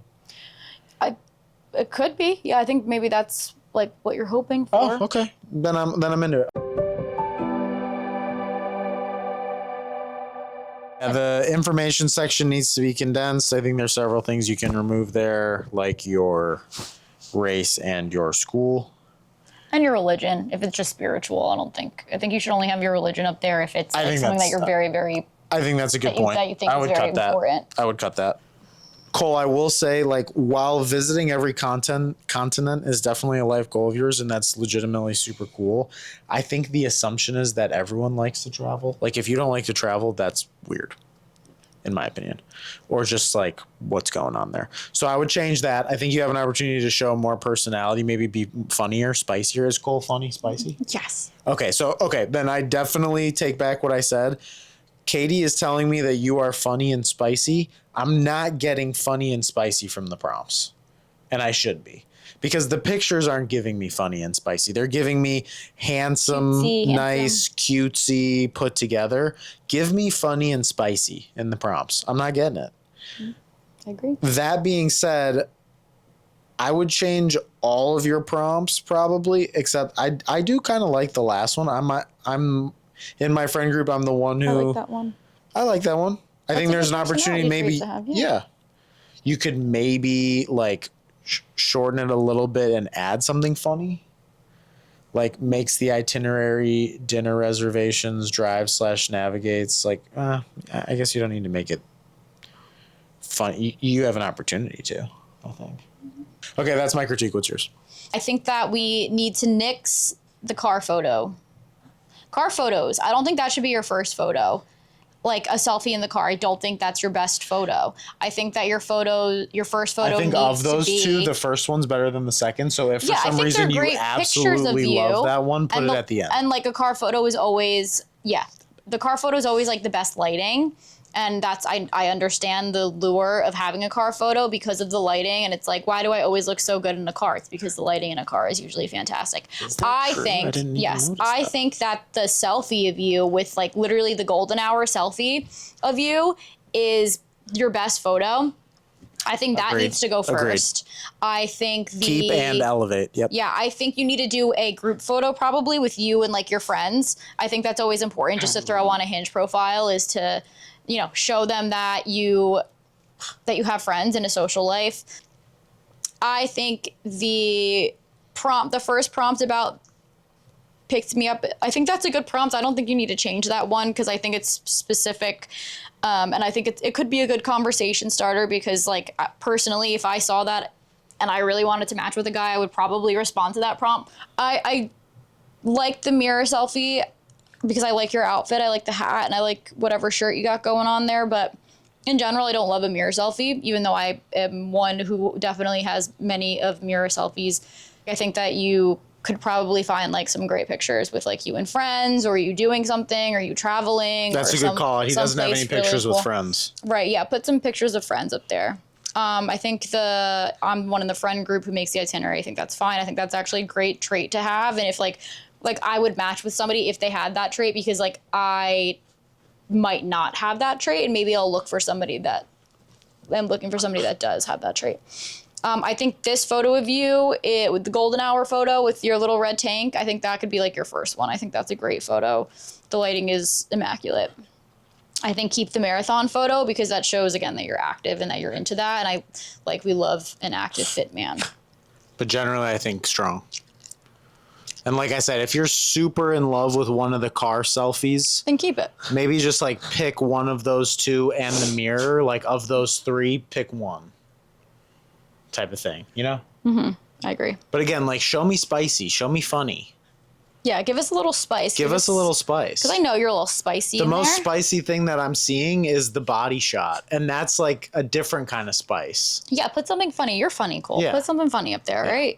It could be. Yeah, I think maybe that's, like, what you're hoping for. Oh, okay. Then I'm into it. The information section needs to be condensed. I think there's several things you can remove there, like your race and your school. And your religion, if it's just spiritual, I think you should only have your religion up there if it's like something that you're very, very... I think that's a good point. That you think is very important. I would cut that. Cole, I will say, like, while visiting every continent is definitely a life goal of yours, and that's legitimately super cool, I think the assumption is that everyone likes to travel. Like, if you don't like to travel, that's weird, in my opinion. Or just, like, what's going on there. So I would change that. I think you have an opportunity to show more personality, maybe be funnier, spicier. Is Cole funny, spicy? Yes. Okay, then I definitely take back what I said. Kaitie is telling me that you are funny and spicy. I'm not getting funny and spicy from the prompts. And I should be. Because the pictures aren't giving me funny and spicy. They're giving me handsome, nice, cutesy, put together. Give me funny and spicy in the prompts. I'm not getting it. I agree. That being said, I would change all of your prompts probably, except I do kind of like the last one. I'm in my friend group, I'm the one who... I like that one. I like that one. I think there's an opportunity maybe... Yeah. You could maybe, like, shorten it a little bit and add something funny. Like, makes the itinerary, dinner reservations, drive/navigates. Like, I guess you don't need to make it fun. You have an opportunity to, I think. Okay, that's my critique. What's yours? I think that we need to nix the car photo. Car photos. I don't think that should be your first photo. Like a selfie in the car. I don't think that's your best photo. I think that your first photo. I think of those two, the first one's better than the second. So if for some reason you absolutely love that one, put it at the end. And like a car photo is always, the car photo is always like the best lighting. And that's, I understand the lure of having a car photo because of the lighting. And it's like, why do I always look so good in a car? It's because the lighting in a car is usually fantastic. I think that the selfie of you with like literally the golden hour selfie of you is your best photo. I think that needs to go first. I think keep and elevate. Yep. Yeah, I think you need to do a group photo probably with you and like your friends. I think that's always important just to throw on a Hinge profile is to, show them that you have friends in a social life. I think the first prompt about picked me up. I think that's a good prompt. I don't think you need to change that one because I think it's specific. And I think it could be a good conversation starter because, like, personally, if I saw that and I really wanted to match with a guy, I would probably respond to that prompt. I like the mirror selfie because I like your outfit. I like the hat and I like whatever shirt you got going on there. But in general, I don't love a mirror selfie, even though I am one who definitely has many of mirror selfies. I think that you could probably find like some great pictures with like you and friends, or you doing something, or you traveling. That's a good call. He doesn't have any pictures with friends. Right. Yeah. Put some pictures of friends up there. I think I'm one in the friend group who makes the itinerary. I think that's fine. I think that's actually a great trait to have. And if like I would match with somebody if they had that trait, because like I might not have that trait, and maybe I'll look for somebody that I'm looking for somebody that does have that trait. I think this photo of you with the golden hour photo with your little red tank, I think that could be like your first one. I think that's a great photo. The lighting is immaculate. I think keep the marathon photo because that shows again that you're active and that you're into that. And we love an active fit man. But generally I think strong. And like I said, if you're super in love with one of the car selfies, then keep it. Maybe just like pick one of those two and the mirror, like of those three, pick one. Type of thing, you know? Mm-hmm. I agree. But again, like, show me spicy, show me funny. Yeah, give us a little spice. Give us a little spice. Because I know you're a little spicy. The most spicy thing that I'm seeing is the body shot, and that's like a different kind of spice. Yeah, put something funny. You're funny, Cole. Yeah. Put something funny up there, right?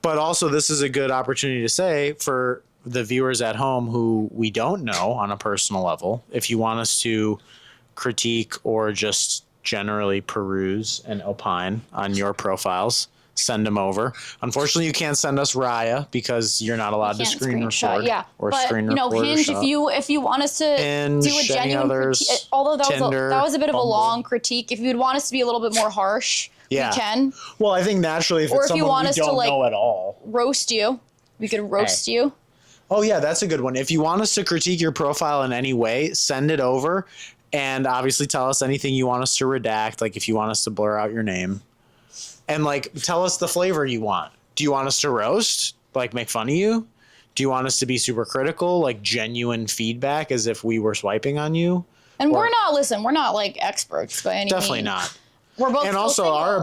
But also, this is a good opportunity to say for the viewers at home who we don't know on a personal level, if you want us to critique or just generally peruse and opine on your profiles, send them over. Unfortunately, you can't send us Raya because you're not allowed to screen record. Yeah, or but screen you know, record Hinge. If you want us to Hinge, do a genuine critique, although that was a bit of Bumble. a long critique. If you'd want us to be a little bit more harsh, yeah. we can. Well, I think naturally, if it's someone we don't know at all, roast you, we could roast you. Oh yeah, that's a good one. If you want us to critique your profile in any way, send it over. And obviously tell us anything you want us to redact, like if you want us to blur out your name. And like tell us the flavor you want. Do you want us to roast? Like make fun of you? Do you want us to be super critical, like genuine feedback as if we were swiping on you? And we're not like experts by any means. Definitely not. We're both and also single. our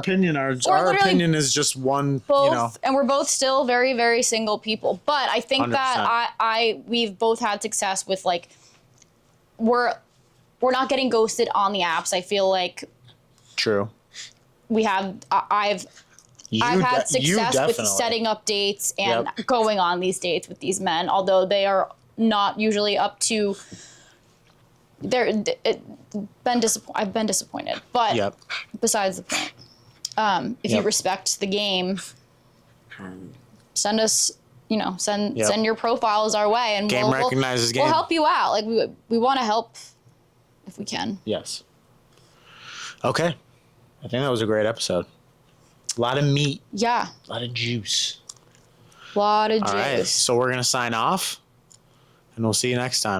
opinion is just one, both, you know. And we're both still very, very single people. But I think 100%. That we've both had success with like we're not getting ghosted on the apps. I feel like true. We have I've had success with setting up dates and going on these dates with these men, although they are not usually up to I've been disappointed. But besides the point. If you respect the game, send us send your profiles our way and game recognizes game. We'll help you out. Like we want to help if we can. Yes. Okay. I think that was a great episode. A lot of meat. Yeah. A lot of juice. A lot of juice. All right. So we're going to sign off, and we'll see you next time.